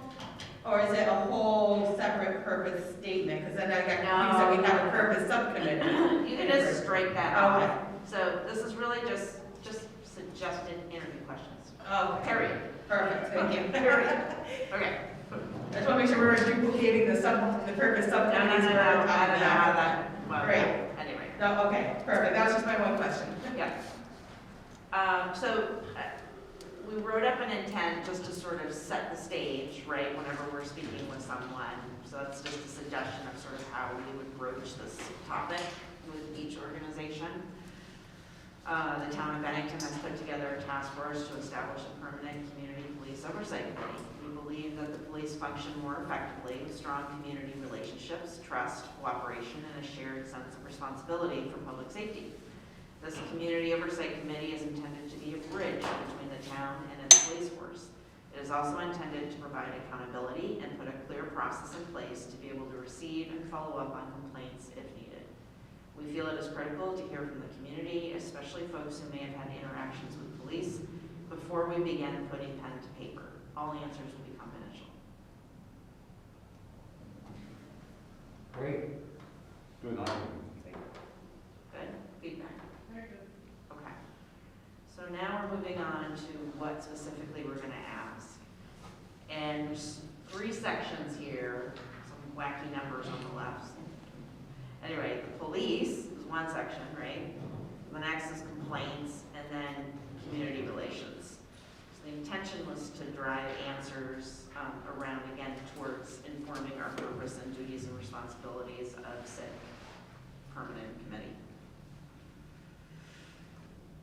or is it a whole separate purpose statement? Because then I got confused that we have a purpose subcommittee. You can just strike that out. Okay. So this is really just suggested interview questions. Oh, Period. perfect, thank you. Period. Okay. I just want to make sure we're duplicating the purpose subcommittees. Well, Great. Anyway. No, okay, perfect, that was just my one question. Yeah. We wrote up an intent just to sort of set the stage, right, whenever we're speaking with someone. So that's just a suggestion of sort of how we would broach this topic with each organization. The town of Bennington has put together a task force to establish a permanent community police oversight committee. We believe that the police function more effectively with strong community relationships, trust, cooperation, and a shared sense of responsibility for public safety. This community oversight committee is intended to be a bridge between the town and its police force. It is also intended to provide accountability and put a clear process in place to be able to receive and follow up on complaints if needed. We feel it is critical to hear from the community, especially folks who may have had interactions with police, before we begin putting pen to paper. All answers will be confidential. Great. Good. Good? Feedback? Very good. Okay. So now we're moving on to what specifically we're gonna ask. And there's 3 sections here, some wacky numbers on the left. Anyway, the police is one section, right? The next is complaints, and then community relations. So the intention was to drive answers around, again, towards informing our purpose and duties and responsibilities of said permanent committee.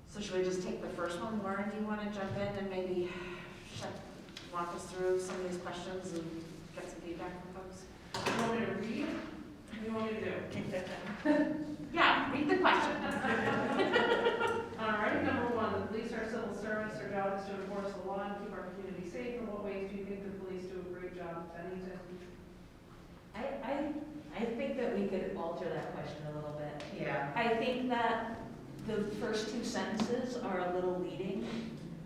So should we just take the first one? Lauren, do you want to jump in and maybe walk us through some of these questions and get some feedback from folks? You want me to read? What do you want me to do? Yeah, read the question. All right, number 1, the police are civil servants. Their job is to enforce the law and keep our community safe. In what ways do you think the police do a great job at Bennington? I think that we could alter that question a little bit. Yeah. I think that the first 2 sentences are a little leading,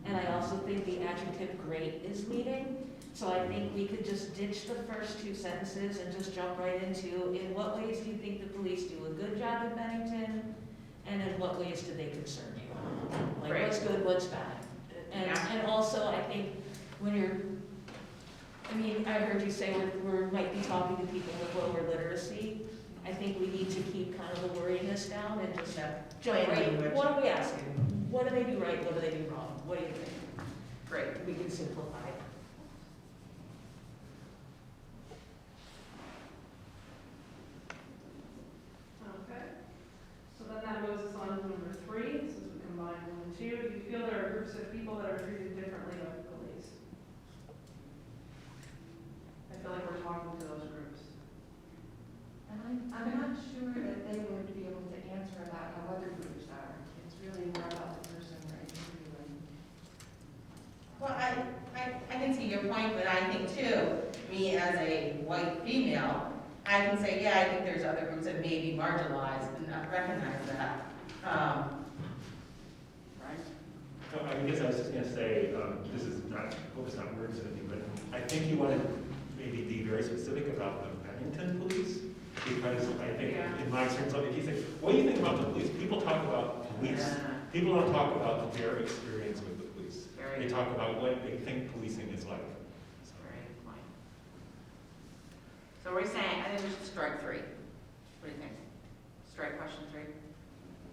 and I also think the adjective great is leading. So I think we could just ditch the first 2 sentences and just jump right into, in what ways do you think the police do a good job in Bennington? And in what ways do they concern you? Like, Great. what's good, what's bad? Yeah. And also, I think when you're, I mean, I heard you say we might be talking to people with lower literacy. I think we need to keep kind of the worryiness down and just jump Plain right. language. What are we asking? What do they do right? What do they do wrong? What do you think? Great. We can simplify it. Okay. So then that moves us on to number 3, since we combined 1 and 2. Do you feel there are groups of people that are treated differently by the police? I feel like we're talking to those groups. And I'm not sure that they would be able to answer about how other groups are. It's really more about the person we're interviewing. Well, I can see your point, but I think too, me as a white female, I can say, yeah, I think there's other groups that may be marginalized and not recognize that. So I guess I was just gonna say, this is not, hope it's not words or anything, but I think you want to maybe be very specific about the Bennington police, because I think, in my experience, if you say, what do you think about the police? People talk about police. People don't talk about their experience with the police. They talk about what they think policing is like. Very good point. So we're saying, I think we should strike 3. What do you think? Strike question 3?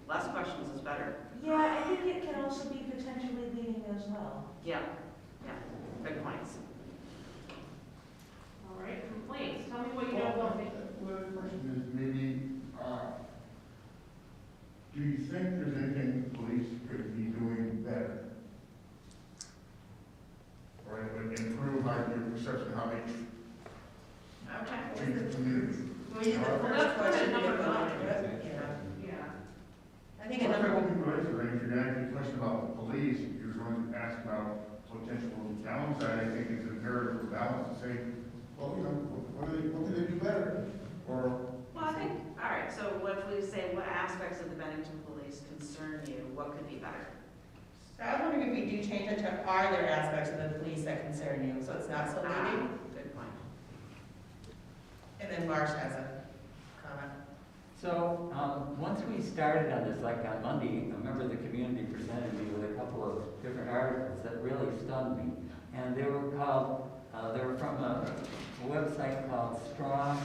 Less questions is better. Yeah, I think it can also be potentially leading as well. Yeah, yeah, good points. All right, complaints. Tell me what you don't want me to. Well, the question is maybe, do you think there's anything the police could be doing better? Or it would improve your perception, how they treat the community? Well, you the first question, number you go 9. into it, yeah. Yeah. I think a number one. If you're asking a question about the police, you're going to ask about potential downside, I think it's imperative for balance to say, well, you know, what can they do better? Or, Well, I think, all right, so what if we say, what aspects of the Bennington police concern you? What could be better? So I was wondering if we do change it to, are there aspects of the police that concern you, so it's not so leading? Good point. And then Marsh has a comment. So, once we started on this, like on Monday, I remember the community presented me with a couple of different articles that really stunned me. And they were called, they were from a website called Strong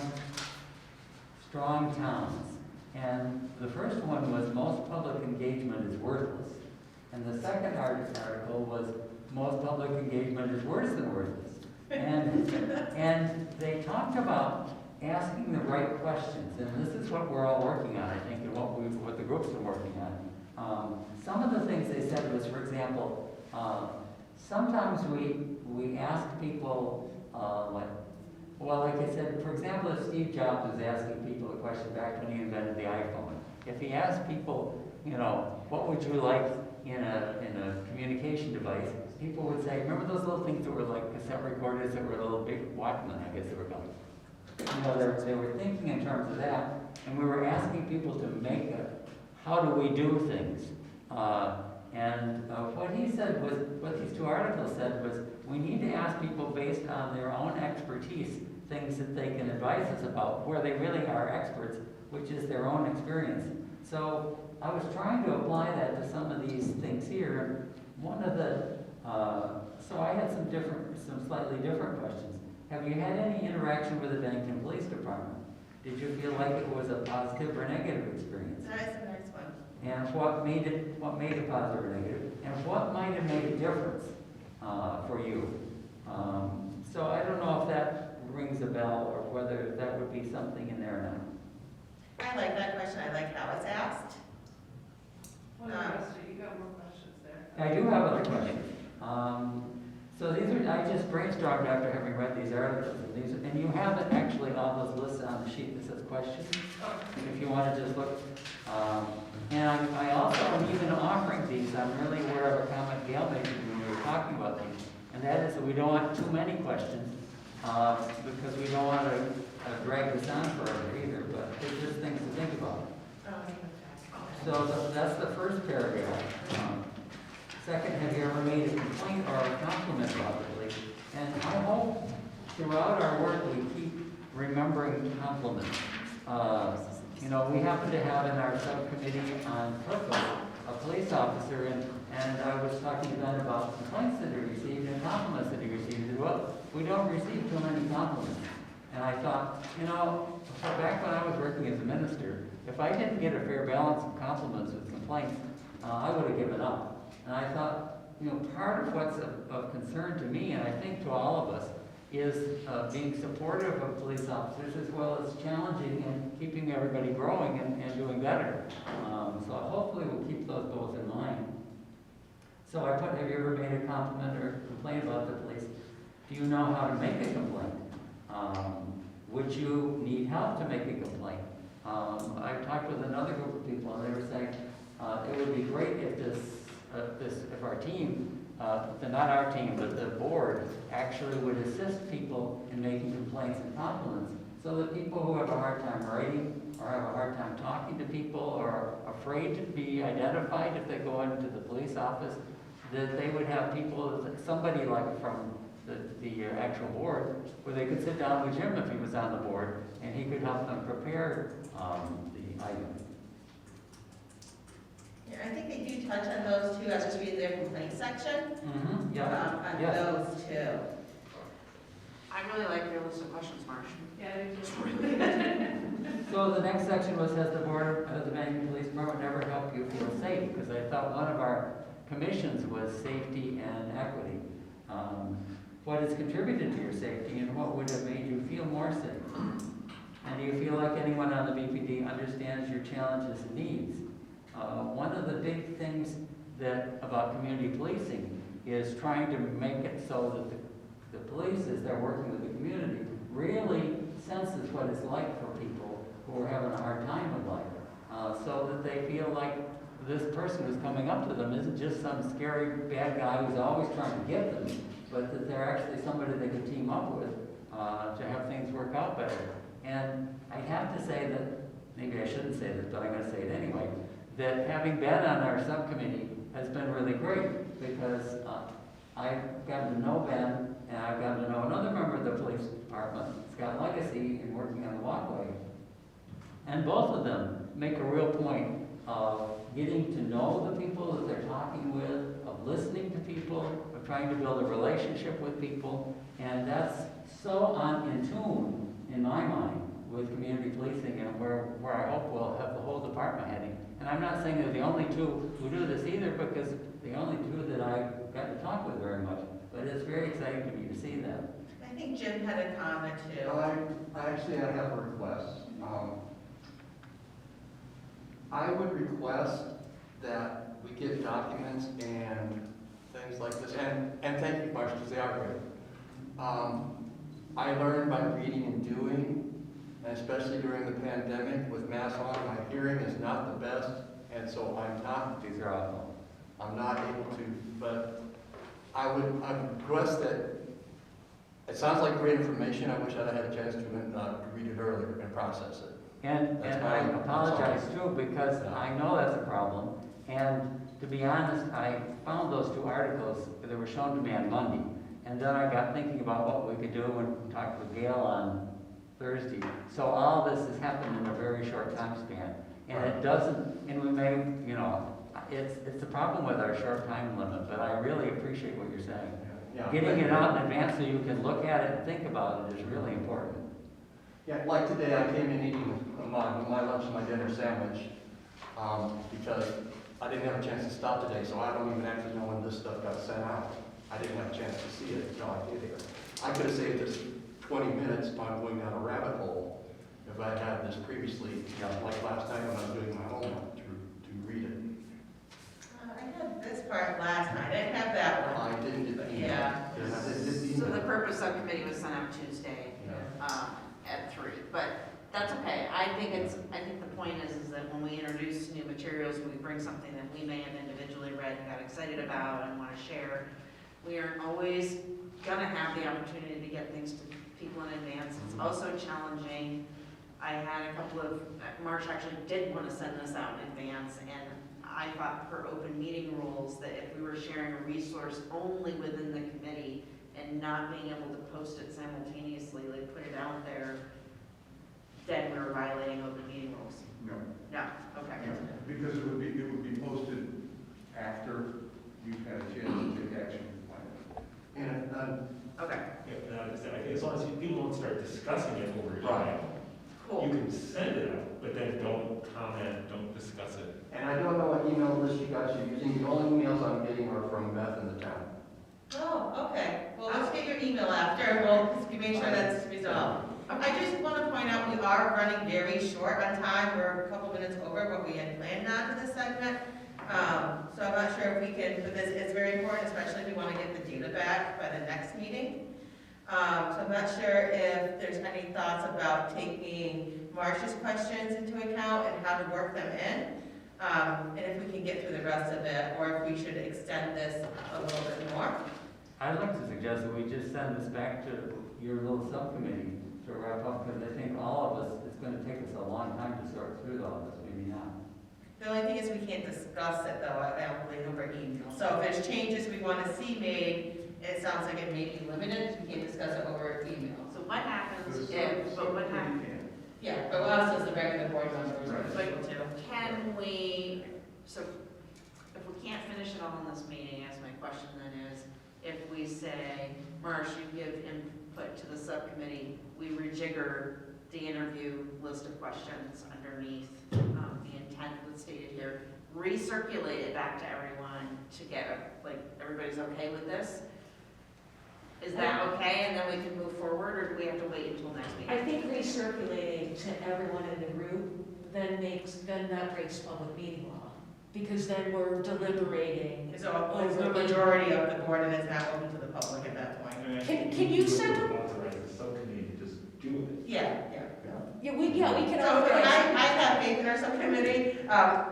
Towns. And the first one was most public engagement is worthless. And the second article was most public engagement is worse than worthless. And they talked about asking the right questions, and this is what we're all working on, I think, and what the groups are working on. Some of the things they said was, for example, sometimes we ask people, like I said, for example, if Steve Jobs was asking people a question back when he invented the iPhone, if he asked people, what would you like in a communication device, people would say, remember those little things that were like cassette recorders that were a little big Walkman, I guess they were called. They were thinking in terms of that, and we were asking people to make how do we do things? What he said was, what these two articles said was, we need to ask people based on their own expertise, things that they can advise us about, where they really are experts, which is their own experience. So I was trying to apply that to some of these things here. One of the, so I had some slightly different questions. Have you had any interaction with the Bennington Police Department? Did you feel like it was a positive or negative experience? That's the next one. And what made it positive or negative? And what might have made a difference for you? So I don't know if that rings a bell or whether that would be something in there or not. I like that question. I like how it's asked. What the rest of you got more questions there? I do have other questions. So these are, I just brainstormed after having read these articles, and you have it actually all those lists on the sheet that says questions, if you want to just look. And I also am even offering these, I'm really aware of a comment Gail made when we were talking about these, and that is that we don't want too many questions, because we don't want to drag this on forever either, but they're just things to think about. So that's the first paragraph. Second, have you ever made a complaint or a compliment about the police? And I hope throughout our work we keep remembering compliments. We happen to have in our subcommittee on purpose a police officer, and I was talking to Ben about complaints that he received and compliments that he received. He said, well, we don't receive too many compliments. And I thought, back when I was working as a minister, if I didn't get a fair balance of compliments with complaints, I would have given up. And I thought, part of what's of concern to me, and I think to all of us, is being supportive of police officers as well as challenging and keeping everybody growing and doing better. So hopefully we'll keep those both in mind. So I put, have you ever made a compliment or complaint about the police? Do you know how to make a complaint? Would you need help to make a complaint? I talked with another group of people, and they were saying it would be great if if our team, not our team, but the board, actually would assist people in making complaints and compliments, so that people who have a hard time writing or have a hard time talking to people or are afraid to be identified if they go into the police office, that they would have people, somebody like from the actual board, where they could sit down with Jim if he was on the board, and he could help them prepare the item. Yeah, I think they do touch on those too. I was just reading their complaint section. Mm-hmm. Yeah. On Yes. those two. I really like your list of questions, Marsh. Yeah, they just. So the next section was, has the board of the Bennington Police Department never helped you feel safe? Because I thought one of our commissions was safety and equity. What has contributed to your safety, and what would have made you feel more safe? And do you feel like anyone on the BPD understands your challenges and needs? One of the big things about community policing is trying to make it so that the police, as they're working with the community, really senses what it's like for people who are having a hard time in life, so that they feel like this person who's coming up to them isn't just some scary bad guy who's always trying to get them, but that they're actually somebody they can team up with to have things work out better. And I have to say that, maybe I shouldn't say this, but I'm going to say it anyway, that having been on our subcommittee has been really great, because I've gotten to know Ben, and I've gotten to know another member of the police department, Scott Legacy, in working on the walkway. And both of them make a real point of getting to know the people that they're talking with, of listening to people, of trying to build a relationship with people, and that's so in tune, in my mind, with community policing, and where I hope we'll have the whole department heading. And I'm not saying they're the only two who do this either, because the only two that I've got to talk with very much, but it's very exciting to me to see them. I think Jim had a comment too. I have a request. I would request that we get documents and things like this, and thank you, Marcia, because they are great. I learned by reading and doing, and especially during the pandemic with masks on, my hearing is not the best, and so These are awful. I'm not able to, but I would request that, it sounds like great information, I wish I'd had a chance to read it earlier and process it. And That's I fine. apologize too, because I know that's a problem. And to be honest, I found those two articles that were shown to me on Monday. And then I got thinking about what we could do when we talked with Gail on Thursday. So all this has happened in a very short time span. And it doesn't, and we may, you know, it's a problem with our short time limit, but I really appreciate what you're saying. Yeah. Getting it out in advance so you can look at it and think about it is really important. Yeah, like today, I came in eating my lunch and my dinner sandwich, because I didn't have a chance to stop today, so I don't even actually know when this stuff got sent out. I didn't have a chance to see it until I did here. I could have saved this 20 minutes by going down a rabbit hole if I had this previously, like last night when I was doing my homework to read it. I had this part last night, I didn't have that one. I didn't get the email. Yeah. So the purpose subcommittee was sent out Tuesday, at 3, but that's okay. I think the point is that when we introduce new materials, we bring something that we may have individually read and got excited about and want to share. We aren't always gonna have the opportunity to get things to people in advance. It's also challenging. I had a couple of, March actually did want to send this out in advance, and I thought per open meeting rules that if we were sharing a resource only within the committee and not being able to post it simultaneously, like put it out there, then we were violating open meeting rules. No. No, okay. Because it would be posted after you've had a chance to take action. And, Okay, Yeah, I think as long as people don't start discussing it over Right. time, you cool. can send it out, but then don't comment, don't discuss it. and I don't know what email list you guys are using. The only emails I'm getting are from Beth in the town. Oh, okay. Well, let's get your email after, and we'll make sure that's resolved. I just want to point out, we are running very short on time. We're a couple minutes over what we had planned on for this segment. So I'm not sure if we can, but this is very important, especially if we want to get the data back by the next meeting. So I'm not sure if there's any thoughts about taking Marcia's questions into account and how to work them in. And if we can get through the rest of it, or if we should extend this a little bit more. I'd like to suggest that we just send this back to your little subcommittee to wrap up, because I think all of us, it's gonna take us a long time to sort through all this, maybe not. The only thing is we can't discuss it though, I don't believe over email. So if there's changes we want to see made, it sounds like it may be limited, we can't discuss it over email. So what happens if, but what happens, Yeah, but us as the regular board members are Right. able to. can we, so if we can't finish it all in this meeting, as my question then is, if we say, Marsh, you give input to the subcommittee, we rejigger the interview list of questions underneath the intent that's stated here, recirculate it back to everyone to get, like, everybody's okay with this? Is that okay, and then we can move forward, or do we have to wait until next I meeting? think recirculating to everyone in the group then that breaks public meeting law, because then we're deliberating. So it's the majority of the board and it's not open to the public at that point. And I Can think you would send- authorize the subcommittee to just do it. Yeah. We can So authorize. I have faith in our subcommittee,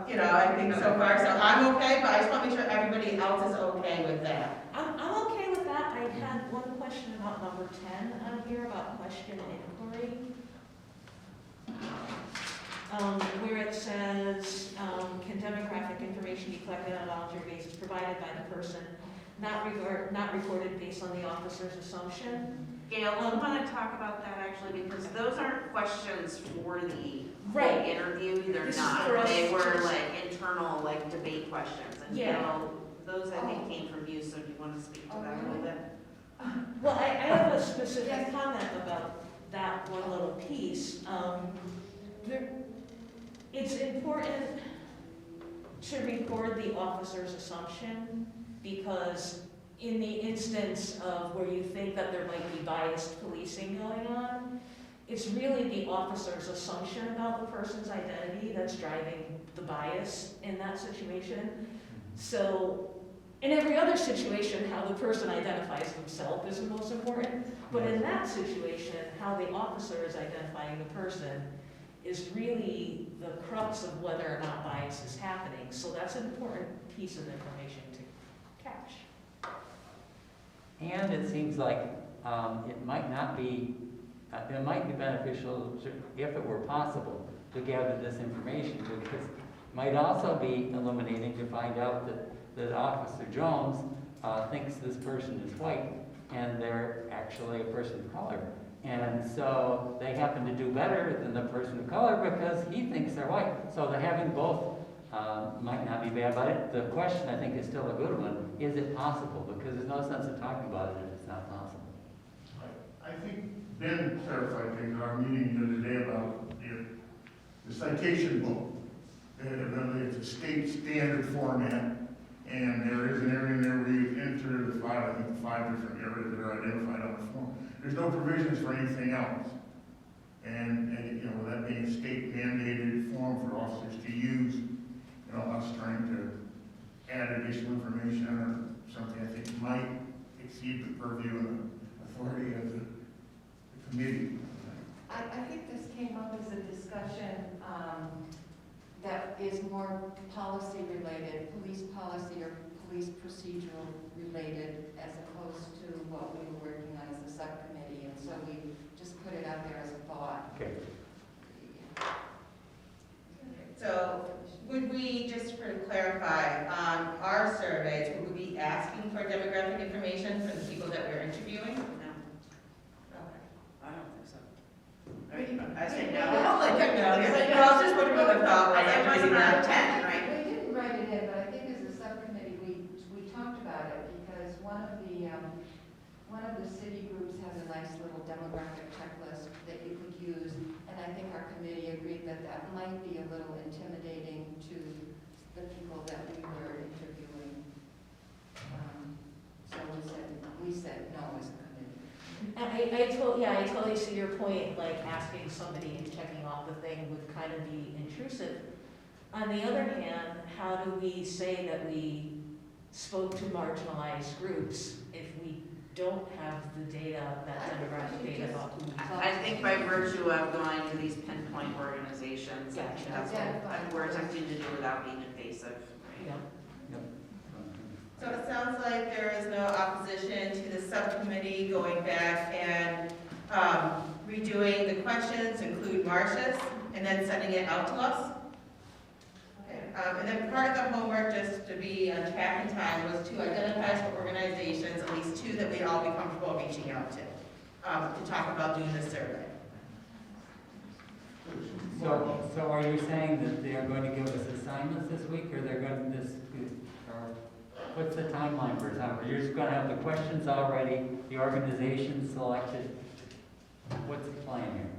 you know, I think so far, so I'm okay, but I just want to make sure everybody else is okay with that. I'm okay with that. I had one question about number 10 on here, about question inquiry. Where it says, can demographic information be collected on a voluntary basis provided by the person, not recorded based on the officer's assumption? Gail, I want to talk about that actually, because those aren't questions for the Right. interview, they're This is not. for us They to were just- like internal, like debate questions. And Yeah. Gail, those I think came from you, so do you want to speak to that a little bit? Well, I have a specific comment about that one little piece. It's important to record the officer's assumption, because in the instance of where you think that there might be biased policing going on, it's really the officer's assumption about the person's identity that's driving the bias in that situation. So, in every other situation, how the person identifies themselves is the most important. But in that situation, how the officer is identifying the person is really the crux of whether or not bias is happening. So that's an important piece of information to catch. And it seems like it might not be, it might be beneficial if it were possible to gather this information, because it might also be illuminating to find out that Officer Jones thinks this person is white and they're actually a person of color. And so they happen to do better than the person of color because he thinks they're white. So the having both might not be bad, but the question I think is still a good one. Is it possible? Because there's no sense in talking about it if it's not possible. I think Ben clarified things in our meeting the other day about the citation book. It's a state standard format, and there is an area in there where you enter the five different areas that are identified on the form. There's no provisions for anything else. And that being a state mandated form for officers to use, us trying to add additional information or something, I think might exceed the purview and authority of the committee. I think this came up as a discussion that is more policy related, police policy or police procedural related, as opposed to what we were working on as a subcommittee, and so we just put it out there as a thought. Okay. So would we, just for clarify, on our surveys, would we be asking for demographic information for the people that we're interviewing? No, Okay. I don't think so. I mean, I say no. I was just wondering what the thought was. It wasn't not our intent, right? We didn't write it in, but I think as a subcommittee, we talked about it, because one of the city groups has a nice little demographic checklist that you could use, and I think our committee agreed that that might be a little intimidating to the people that we were interviewing. So we said no as a committee. And I totally see your point, like asking somebody and checking off the thing would kind of be intrusive. On the other hand, how do we say that we spoke to marginalized groups if we don't have the data, that demographic data about who we talk I think by virtue of going to these pinpoint organizations, I think that's what we're attempting to do without being invasive. Right? Yeah. So it sounds like there is no opposition to the subcommittee going back and redoing the questions, include Marcia's, and then sending it out to us. Okay. And then part of the homework, just to be on track in time, was to identify some organizations, at least two, that we'd all be comfortable reaching out to talk about doing this survey. So are you saying that they are going to give us assignments this week, or they're going to or what's the timeline for example? You're just going to have the questions already, the organization selected. What's the plan here?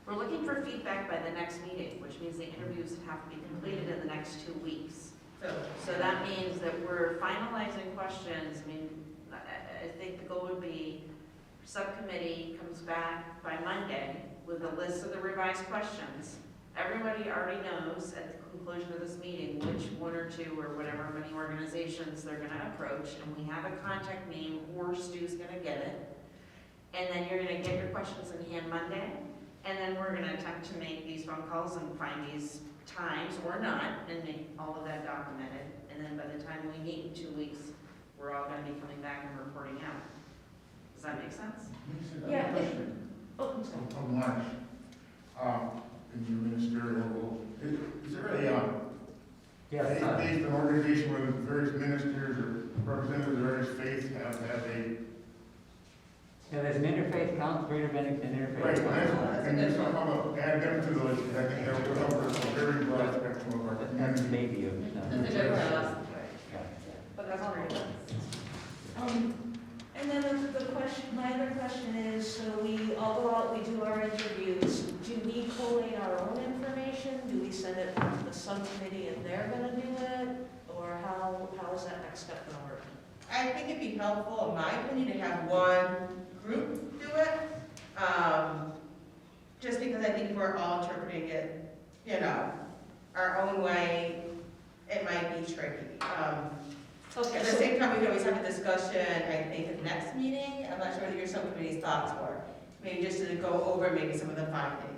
We're looking for feedback by the next meeting, which means the interviews have to be completed in the next 2 weeks. So that means that we're finalizing questions. I mean, I think the goal would be subcommittee comes back by Monday with a list of the revised questions. Everybody already knows at the conclusion of this meeting which one or two or whatever many organizations they're gonna approach, and we have a contact name or Stu's gonna get it. And then you're gonna get your questions in hand Monday, and then we're gonna attempt to make these phone calls and find these times or not, and make all of that documented. And then by the time we meet in 2 weeks, we're all gonna be coming back and reporting out. Does that make sense? Yeah. Question. Oh, I'm sorry. Of March, in your ministerial role, is there a, Yes, based on organization where the various ministers or representatives of various faiths have a yeah, there's an interfaith council, Greater Bennington Interfaith right, Council. and you somehow add them to the list, I think that would cover a very broad spectrum of our That's community. maybe But that's great. And then the question, my other question is, so we all go out, we do our interviews, do we collate our own information? Do we send it to the subcommittee and they're gonna do it? Or how is that next step gonna work? I think it'd be helpful, in my opinion, to have one group do it. just because I think we're all interpreting it, you know, our own way, it might be tricky. Okay, At the so, same time, we could always have a discussion, I think, at the next meeting. I'm not sure what your subcommittee's thoughts were. Maybe just to go over maybe some of the findings.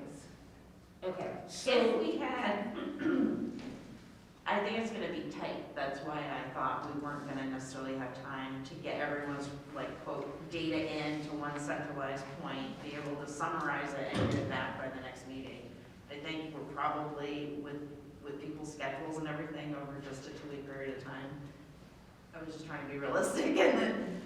okay, If so, we had, I think it's gonna be tight, that's why I thought we weren't gonna necessarily have time to get everyone's, like, quote, data in to one centralized point, be able to summarize it and get it back by the next meeting. I think we're probably, with people's schedules and everything, over just a 2-week period of time. I was just trying to be realistic, and then,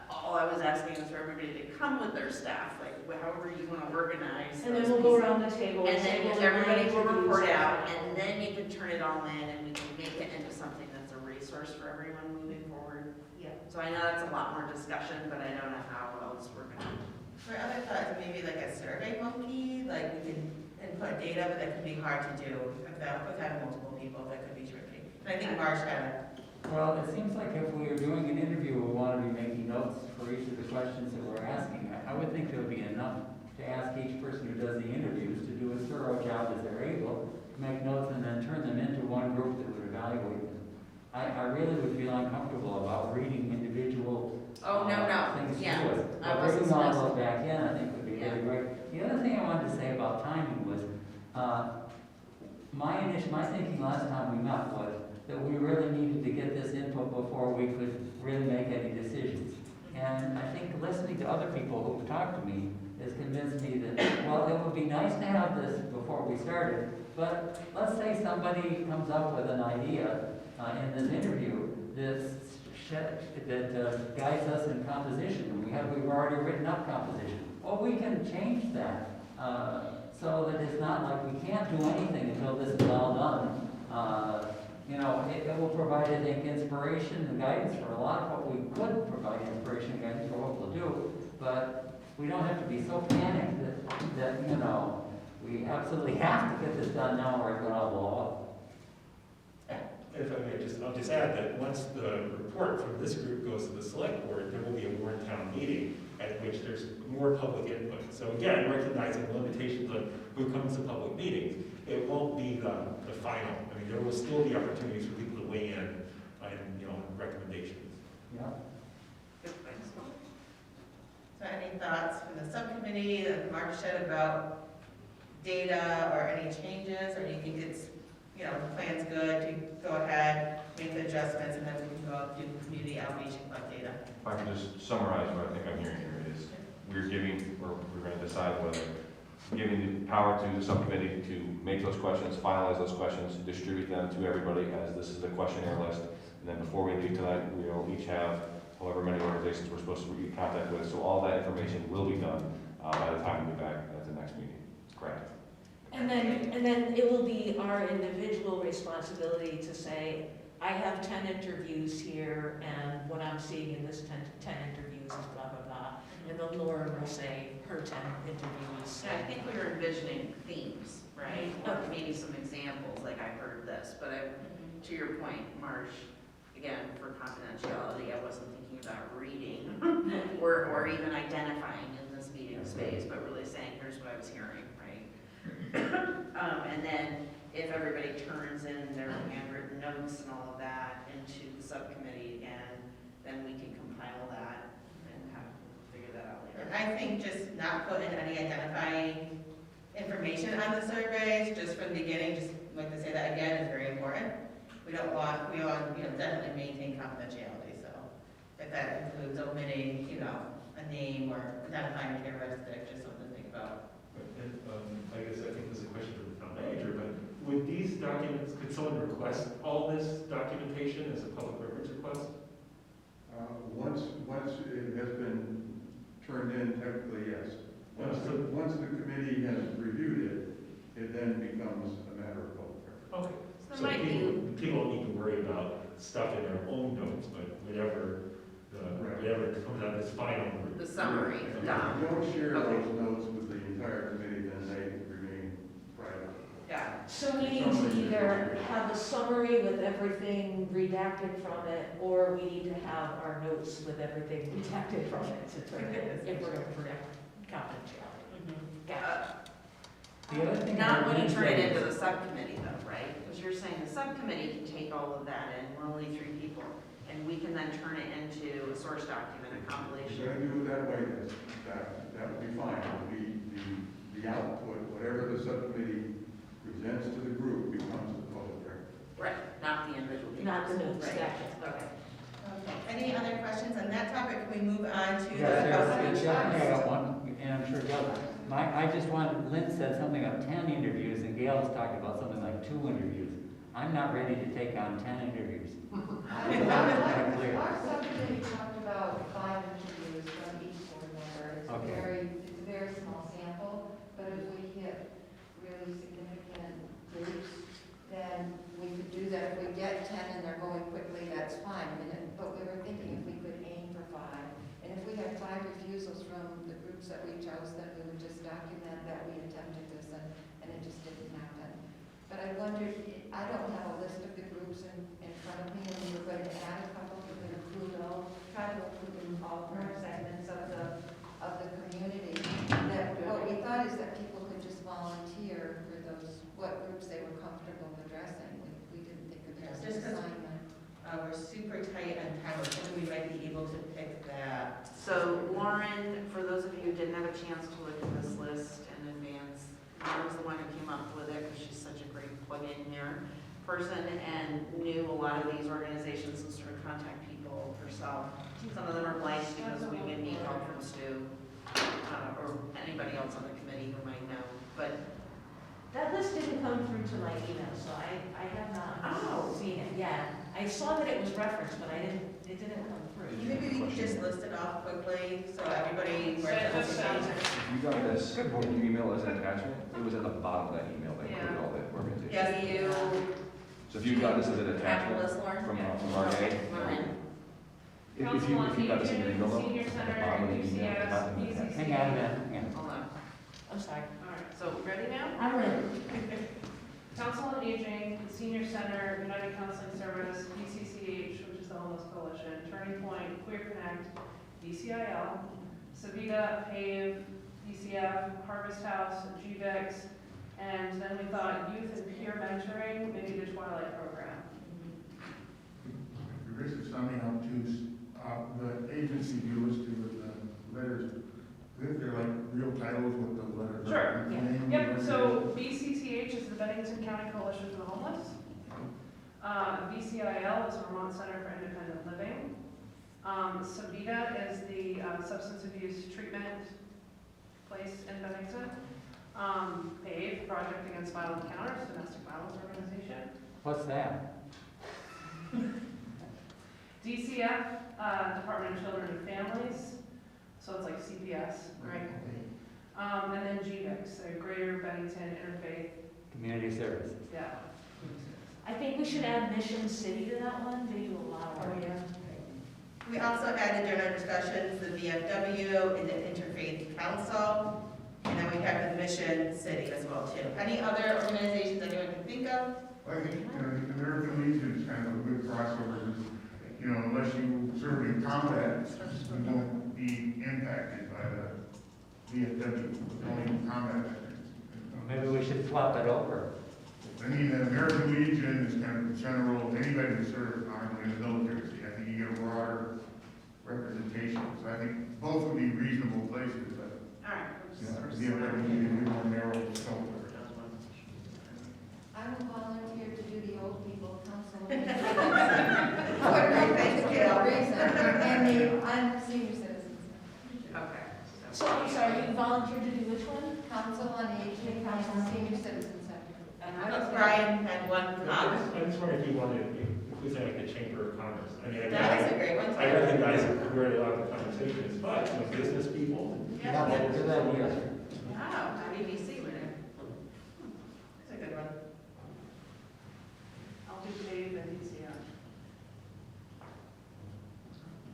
all I was asking was for everybody to come with their staff, like, however you wanna organize and then those we'll go pieces. around the table And and say, then well, everybody we're will gonna report use out, that. and then you can turn it all in, and we can make it into something that's a resource for everyone moving forward. Yeah. So I know that's a lot more discussion, but I don't know how else we're gonna. My other thought is maybe like a survey monkey, like we can input data, but that can be hard to do without having multiple people, that could be tricky. And I think Marsh had Well, it seems like if we are doing an interview, we want to be making notes for each of the questions that we're asking. I would think there would be enough to ask each person who does the interviews to do as thorough a job as they're able, to make notes and then turn them into one group that would evaluate them. I really would feel uncomfortable about reading individual Oh, no, things yeah, to us. I But wasn't bringing all suggesting. those back in, I think would be really great. The other thing I wanted to say about timing was, my thinking last time we met was that we really needed to get this input before we could really make any decisions. And I think listening to other people who've talked to me has convinced me that, well, it would be nice to have this before we started, but let's say somebody comes up with an idea in this interview that guides us in composition. We've already written up composition. Well, we can change that so that it's not like we can't do anything until this is all done. You know, it will provide, I think, inspiration and guidance for a lot of what we could provide inspiration and guidance for what we'll do, but we don't have to be so panicked that you know, we absolutely have to get this done now or it's going to blow up. If I may, I'll just add that once the report from this group goes to the select board, there will be a Warren Town meeting at which there's more public input. So again, recognizing the limitations of who comes to public meetings, it won't be the final. I mean, there will still be opportunities for people to weigh in and, you know, recommendations. Yeah. Good, thanks. So any thoughts from the subcommittee that Mark said about data or any changes, or do you think it's, you know, the plan's good to go ahead, make the adjustments, and then we can go out and do community outreach and collect data? If I can just summarize what I think I'm hearing here is, we're going to decide whether giving the power to the subcommittee to make those questions, finalize those questions, distribute them to everybody as this is the questionnaire list. And then before we leave tonight, we'll each have however many organizations we're supposed to be in contact with. So all that information will be done by the time we get back at the next meeting. Correct. And then it will be our individual responsibility to say, I have 10 interviews here, and what I'm seeing in this 10 interviews is blah, blah, blah. And then Laura will say her 10 interviews. So I think we were envisioning themes, right? Or maybe some examples, like I heard this, but to your point, Marsh, again, for confidentiality, I wasn't thinking about reading or even identifying in this meeting space, but really saying, here's what I was hearing, right? And then if everybody turns in their handwritten notes and all of that into the subcommittee again, then we can compile that and figure that out later. I think just not putting any identifying information on the surveys, just from the beginning, just like to say that again, is very important. We want, you know, definitely maintain confidentiality, so if that includes omitting, you know, a name or identifying a characteristic, just something to think about. I guess I think this is a question for the town manager, but would these documents, could someone request all this documentation as a public records request? Once it has been turned in, technically, yes. Once the committee has reviewed it, it then becomes a matter of public record. Okay. So So there might be, people don't need to worry about stuff in their own notes, but whatever comes out of this final group. the summary, If done. you don't share Okay. those notes with the entire committee, then they remain private. Yeah. So we need to either have a summary with everything redacted from it, or we need to have our notes with everything redacted from it to turn it, if we're going to protect confidentiality. Yeah. The other thing. Not I when you would turn it say into is- the subcommittee though, right? Because you're saying the subcommittee can take all of that in, we're only 3 people. And we can then turn it into a source document, a If compilation. you're gonna do it that way, that would be fine. It'll be the output, whatever the subcommittee presents to the group becomes the public record. Right, not the individual people. Not the new Right. section. Okay. Okay. Any other questions on that topic? Can we move on to the? Yes, definitely, I got one, and I'm sure Gail, I just wanted, Lynn said something of 10 interviews, and Gail's talked about something like 2 interviews. I'm not ready to take on 10 interviews. Our subcommittee talked about 5 interviews from each board member. It's Okay. it's a very small sample, but if we hit really significant groups, then we could do that. If we get 10 and they're going quickly, that's fine. But we were thinking if we could aim for 5. And if we had 5 refusals from the groups that we chose, then we would just document that we attempted this and it just didn't happen. But I wondered, I don't have a list of the groups in front of me, and we were going to add a couple to include try to include all current segments of the community. That what we thought is that people could just volunteer for those, what groups they were comfortable addressing. We didn't think of it as Just an 'cause- assignment. We're super tight on time, we're hoping we might be able to pick that. So Lauren, for those of you who didn't have a chance to look at this list in advance, Lauren's the one who came up with it because she's such a great plug-in here person and knew a lot of these organizations and sort of contact people herself. Some of them are blank because we would need help from Stu or anybody else on the committee who might know. But That list didn't come through to my email, so I have Oh. not seen it yet. I saw that it was referenced, but it didn't come through. Maybe we could just list it off quickly, so everybody. So it just sounds If you got this in your email as an attachment, it was at the bottom of that email that included all the organizations. Yes, you So if you got this as an have a attachment list, Lauren? from RA, Okay, Lauren. if you got this in your email, though, Senior at the Center, bottom of the email, UCS, it's not in the attachment. Hang on a minute, hang on. Hold on. I'm sorry. All right. So ready now? I'm ready. Council on Aging, the Senior Center, United Counseling Service, BCCH, which is the Homeless Coalition, Turning Point, Queer Connect, DCIL, Savita, PAVE, DCF, Harvest House, GVEX, and then we thought Youth and Peer Mentoring, maybe the Twilight Program. There is something out to, the agency you listed with the letters, they're like real titles with the letters. Sure. The name, Yep, what so BCTH is the Bennington County Coalition for the Homeless. VCIL is the Vermont Center for Independent Living. Savita is the substance abuse treatment place in Bennington. PAVE, Project Against Violent Encounters, domestic violence organization. What's that? DCF, Department of Children and Families, so it's like CPS, right? And then GVEX, the Greater Bennington Interfaith, Community services. yeah. I think we should add Mission City to that one, they do a lot of work. We also added during our discussions, the VFW and the Interfaith Council, and then we have the Mission City as well too. Any other organizations anyone can think of? I think, you know, the American Legion is kind of a good crossover, you know, unless you serve in combat, you won't be impacted by the VFW, only in combat veterans. Maybe we should flop it over. I mean, the American Legion is kind of general, anybody who served armed in the military, so I think you get a broader representation. So I think both would be reasonable places, but, All right. you know, the VFW is a more narrow scope. I will volunteer to do the old people council. What a great thing to do. Reason, and I'm senior citizens. Okay. So, I'm sorry, you volunteered to do which one? Council on Aging, Council on Senior Citizen Center. And I thought Brian had one comment. I just wonder if you wanted to include something like the Chamber of Commerce. I mean, That is a great one. I recognize where a lot of the conversation is, but, you know, business people. Yeah, well, do that here. Wow, BBC, we're there. That's a good one. I'll do PAVE and DCF.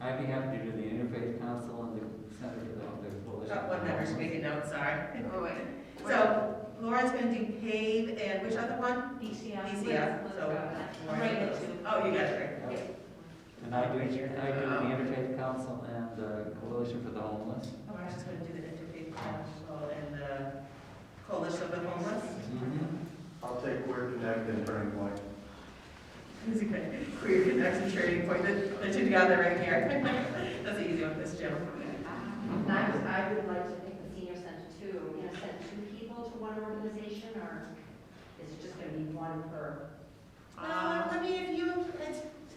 I'd be happy to do the Interfaith Council and the Center for the Coalition. Got one member's making notes, sorry. Oh, wait. So Lauren's gonna do PAVE and which other one? DCF. DCF, so. I'm writing it too. Oh, you got it right. Yep. And I do the Interfaith Council and the Coalition for the Homeless. Lauren's just gonna do the Interfaith Council and the Coalition of the Homeless. together right here. That's the easy one, this Jim. And I would like to pick the senior center too. Are we gonna send 2 people to one organization, or is it just gonna be 1 per? Let me, if you,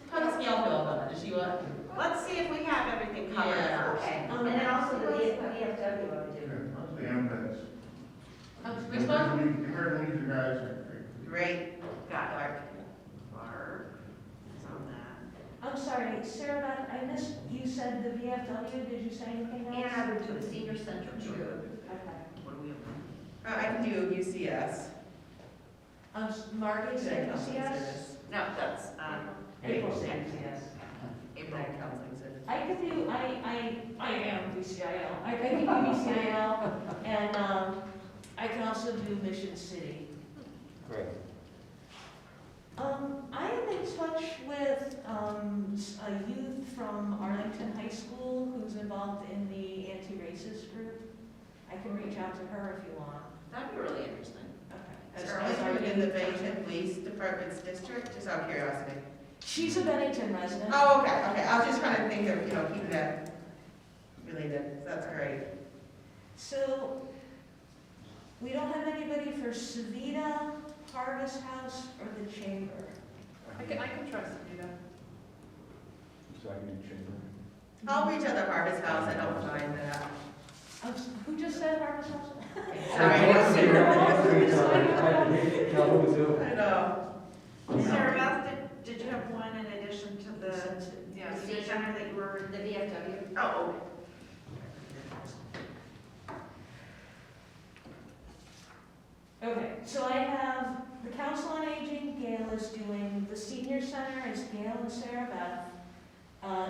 how does Gail feel about it? Does she want? Let's see if we have everything covered Yeah. first. Okay, and then also the VFW, what we do. Mostly ambulance. Which one? You heard the lead guys are great. Great. Got it. Clark is on that. I'm sorry, Sarah Beth, I missed, you said the VFW, did you say anything else? And I would do the senior center too. Okay. What do we have? I can do UCS. Marty said UCS? No, that's, April said UCS. April. I could do, I am VCIL. I can do VCIL, and, I can also do Mission City. Great. I am in touch with, a youth from Arlington High School who's involved in the anti-racist group. I can reach out to her if you want. That'd be really interesting. Okay. Is Arlington in the Bennington Police Department's district, just out of curiosity? She's a Bennington resident. Oh, okay, I was just trying to think of, keeping that related, so that's great. So, we don't have anybody for Savita, Harvest House, or the Chamber. I can trust you, though. So I can do chamber. I'll reach out to Harvest House, I don't mind that. Who just said Harvest House? Sorry. I know. Sarah Beth, did you have one in addition to the Yeah. senior center that you were? The VFW. Oh, Okay, so I have the Council on Aging, Gail is doing, the Senior Center is Gail and Sarah Beth.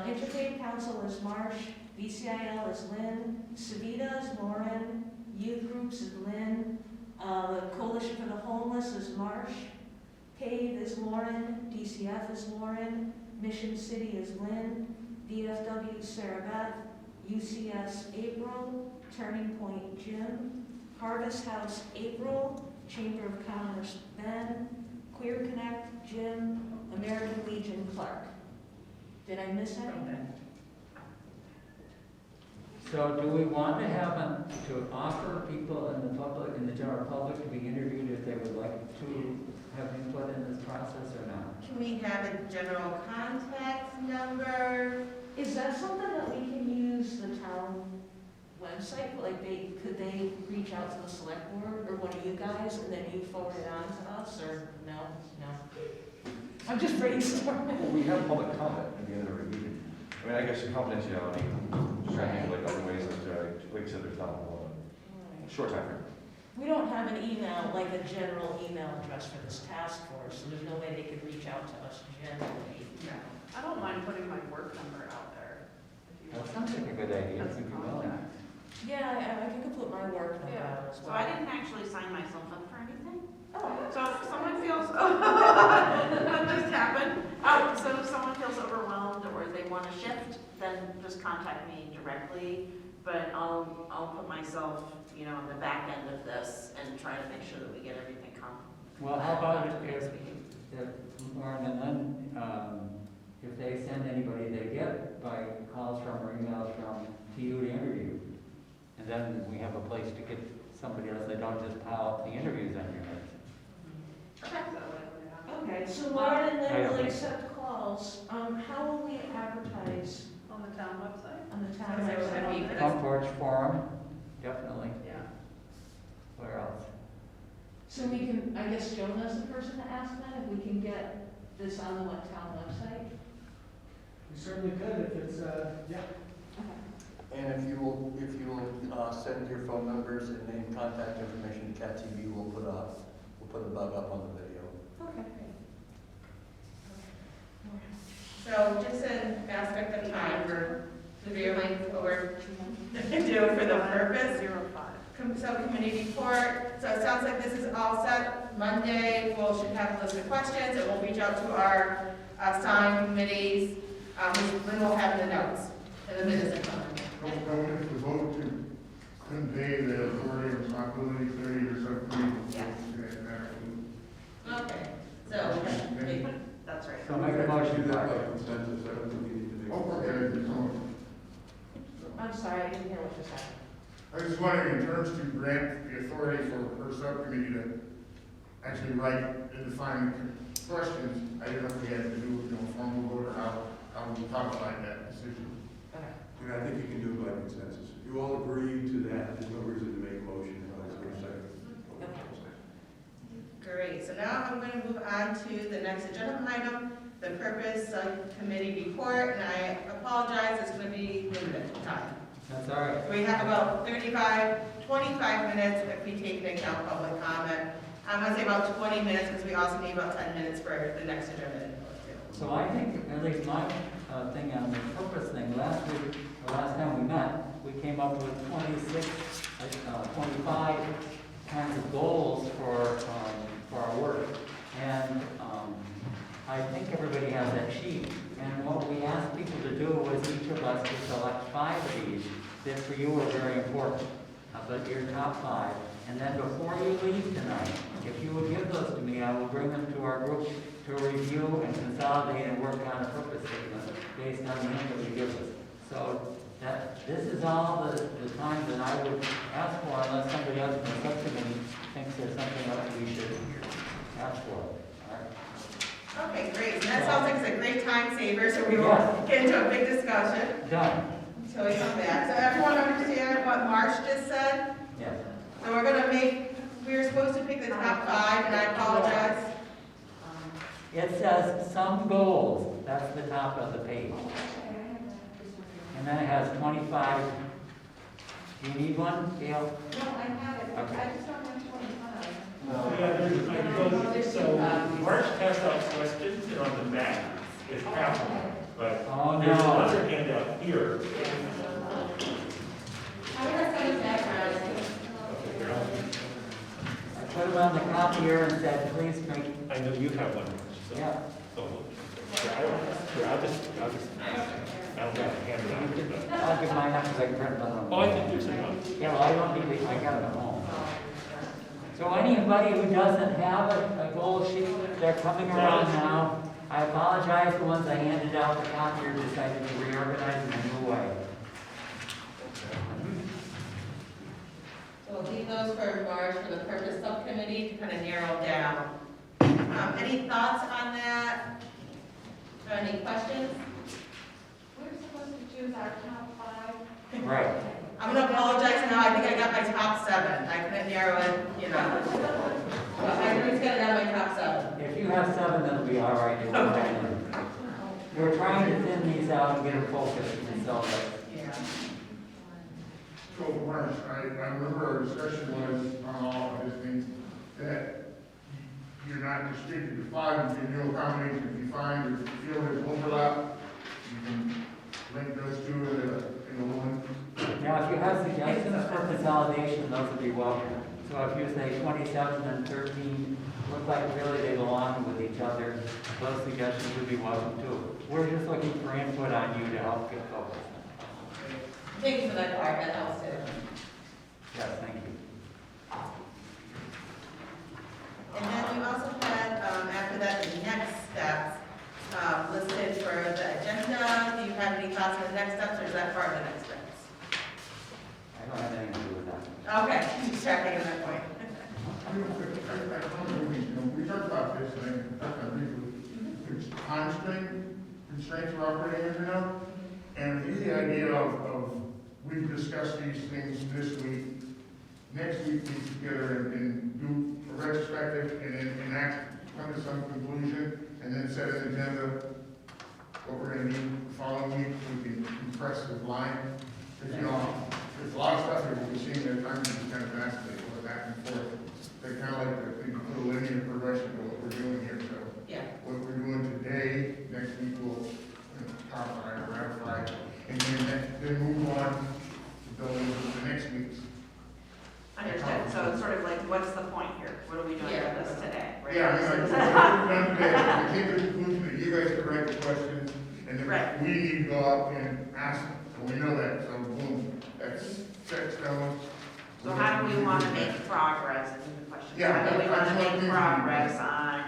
Interfaith Council is Marsh, VCIL is Lynn, Savita is Lauren, Youth Groups is Lynn, the Coalition for the Homeless is Marsh, PAVE is Lauren, DCF is Lauren, Mission City is Lynn, DFW Sarah Beth, UCS April, Turning Point Jim, Harvest House April, Chamber of Commerce Ben, Queer Connect Jim, American Legion Clark. Did I miss anything? So do we want to have to offer people in the public, in the general public, to be interviewed if they would like to have input in this process or not? Can we have a general contact number? Is that something that we can use the town website? Like could they reach out to the select board or one of you guys and then you forward it on to us or no? I'm just brainstorming. Well, we have public comment at the end of every meeting. I mean, I guess the confidentiality, just trying to think of like other ways that, like I said, there's not a short time frame. We don't have an email, like a general email address for this task force, so there's no way they could reach out to us generally. I don't mind putting my work number out there. if you That want. sounds like a good idea, if you'd be willing. Yeah, I can put my work number out as so well. I didn't actually sign myself up for anything. Oh, So if someone feels, that just happened. So if someone feels overwhelmed or they want to shift, then just contact me directly. But I'll put myself, on the back end of this and try to make sure that we get everything Well, how about if Lauren and Lynn, if they send anybody they get by calls from or emails from to you to interview? And then we have a place to get somebody else, they don't just pile the interviews on your head. Is that likely to happen? okay, so Lauren and I then don't will think accept calls. How will we advertise On the town website? on the town So website? would be- Front porch forum, definitely. Yeah. Where else? So we can, I guess Jonah's the person to ask then, if we can get this on the town website? We certainly could if it's, yeah. And if you will send your phone numbers and name contact information to Cat TV, we'll put a bug up on the video. Okay. So just an aspect of time, we're severely over do for the purpose. 05. Subcommittee report, so it sounds like this is all set. Monday, we should have a list of questions, and we'll reach out to our assigned committees, which Lynn will have in the notes, in the minutes. Don't if the vote to convey the authority and responsibility to your subcommittee. Okay, so, That's right. So make a motion, Do that Mark. by consensus, I don't think we need to do Oh, okay, I'm sorry, I didn't hear what you said. I was wondering, in terms to grant the authority for her subcommittee to actually write and define questions, I didn't know if we had to do, a formal vote or how we codified that decision. And I think you can do it by consensus. If you all agree to that, there's no reason to make a motion unless there's a second. Great, so now I'm going to move on to the next agenda item, the Purpose Subcommittee report, and I apologize, it's going to be limited time. That's all right. We have about 25 minutes if we take into account public comment. I'm going to say about 20 minutes because we also need about 10 minutes for the next agenda. So I think, at least my thing on the purpose thing, last time we met, we came up with 25 kinds of goals for our work. And I think everybody has that sheet. And what we asked people to do was each of us to select 5 of these that for you are very important, but your top 5. And then before you leave tonight, if you would give those to me, I will bring them to our group to review and consolidate and work on a purpose statement based on the input you give us. So this is all the time that I would ask for unless somebody else in the subcommittee thinks there's something else we should ask for. All right. Okay, great. And that sounds like it's a great time saver, so we will get into a big discussion. Done. So we come back. So everyone understand what Marsh just said? Yes. So we're going to we were supposed to pick the top 5, and I apologize. It says some goals. That's the top of the page. And then it has 25. Do you need one, Gail? No, I have it, Okay. I just don't have 25. So March passed out questions, and on the back is half of them, but Oh, there's no. another handout here. I'm going to send it back around. Okay, here, I put them on the copier and said, please make, I know you have one. So, yeah. I'll just, I don't have to hand it out. But, I'll give mine up because I can print them on. oh, I think there's enough. Yeah, well, I don't need to, I got them at home. So anybody who doesn't have a goal sheet, they're coming around now. I apologize, the ones I handed out, the copier decided to reorganize in a new way. So we'll leave those for March for the Purpose Subcommittee to kind of narrow down. Any thoughts on that? Or any questions? We're supposed to choose our top 5. Right. I'm going to apologize now. I think I got my top 7. I couldn't narrow it, you know. But I just got down my top 7. If you have 7, that'll be all right. We're trying to thin these out and get them focused, and so, Yeah. So, Marsh, I remember our discussion was on all of these things, that you're not restricted to 5, you can do a combination if you find or feel there's overlap, you can link those 2 into one. now if you have suggestions for consolidation, those would be welcome. So if you say 27 and 13 look like really they belong with each other, those suggestions would be welcome too. We're just looking for input on you to help get focused. Thank you for that part. That helps too. Yes, thank you. And then we also had, after that, the next steps listed for the agenda. Do you have any thoughts on the next steps, or is that part of the next steps? I don't have anything to do with that. Okay, just checking on that point. We talked about this, and I talked about briefly, constraints we're operating under now. And the idea of, we've discussed these things this week, next week we get together and do a retrospective and then come to some conclusion, and then set an agenda, what we're gonna need the following week, we can compress the line. Because, you know, there's a lot of stuff that we've seen that time is kind of vacillate, go back and forth. They're kind of like the linear progression of what we're doing here, so. Yeah. What we're doing today, next week we'll codify or ratify, and then move on to build into the next week's. Understood, so it's sort of like, what's the point here? What are we doing with this today? Right? Yeah, I mean, like, what we've done today, we came to the conclusion that you guys can write the questions, and then Right. we need to go out and ask them, so we know that, so boom, that's set stone. So how do we want to make progress, is the question. Yeah, How do we want to that's what make we- progress on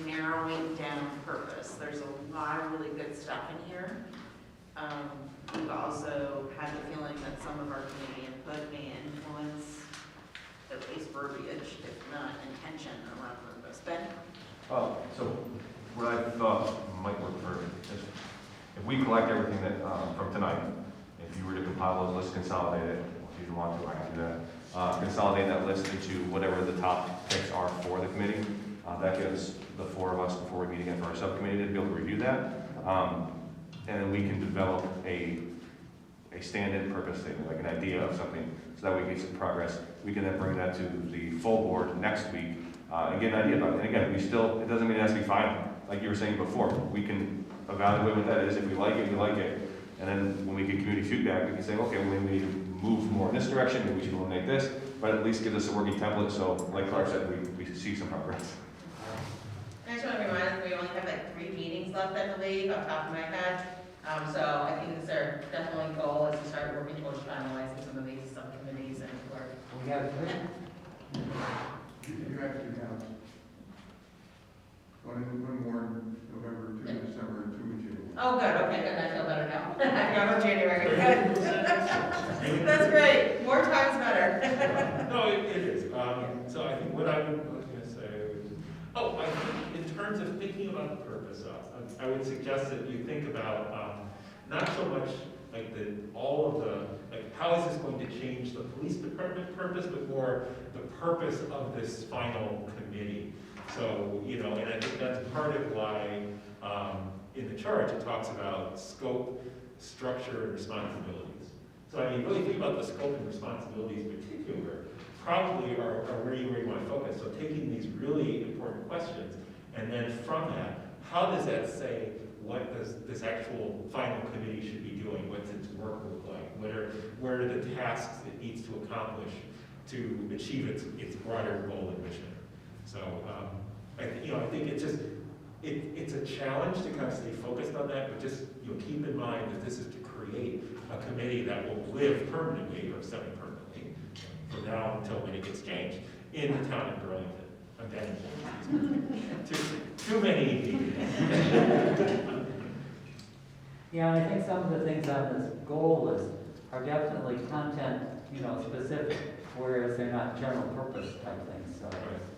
narrowing down purpose? There's a lot of really good stuff in here. We've also had the feeling that some of our committee input may influence at least verbiage, if not intention around purpose. Ben? So what I thought might work for is if we collect everything that, from tonight, if you were to compile those lists, consolidate it, if you want to, I can do that. Consolidate that list into whatever the top picks are for the committee. That gives the four of us, before we meet again for our subcommittee, to be able to review that. And then we can develop a stand-in purpose statement, like an idea of something, so that we get some progress. We can then bring that to the full board next week and get an idea about it. And again, it doesn't mean it has to be final. Like you were saying before, we can evaluate what that is. If we like it, we like it. And then when we get community feedback, we can say, okay, well, maybe we need to move more in this direction, maybe we should eliminate this, but at least give us a working template, so like Clark said, we see some progress. I just want to remind us, we only have like 3 meetings left, I believe, off the top of my head. So I think this is our definitely goal is to start working towards finalizing some of these subcommittees and work. We have 3. You actually have one more in November, 2 in December, and 2 in January. Oh, good, okay, good, I feel better now. I got on January, good. That's great, more time's better. No, it is. So I think what I was going to say was, I think in terms of thinking about the purpose of, I would suggest that you think about not so much like how is this going to change the police department purpose, but more the purpose of this final committee. So, and I think that's part of why in the charge it talks about scope, structure, and responsibilities. So I mean, really think about the scope and responsibilities in particular, probably are where you want to focus. So taking these really important questions, and then from that, how does that say what does this actual final committee should be doing? What's its work look like? What are the tasks it needs to accomplish to achieve its broader goal and mission? So I think it's a challenge to kind of stay focused on that, but just keep in mind that this is to create a committee that will live permanently or semi-permanently from now until when it gets changed in the town of Burlington. Too many. Yeah, I think some of the things on this goal list are definitely content, specific, whereas they're not general purpose type things. So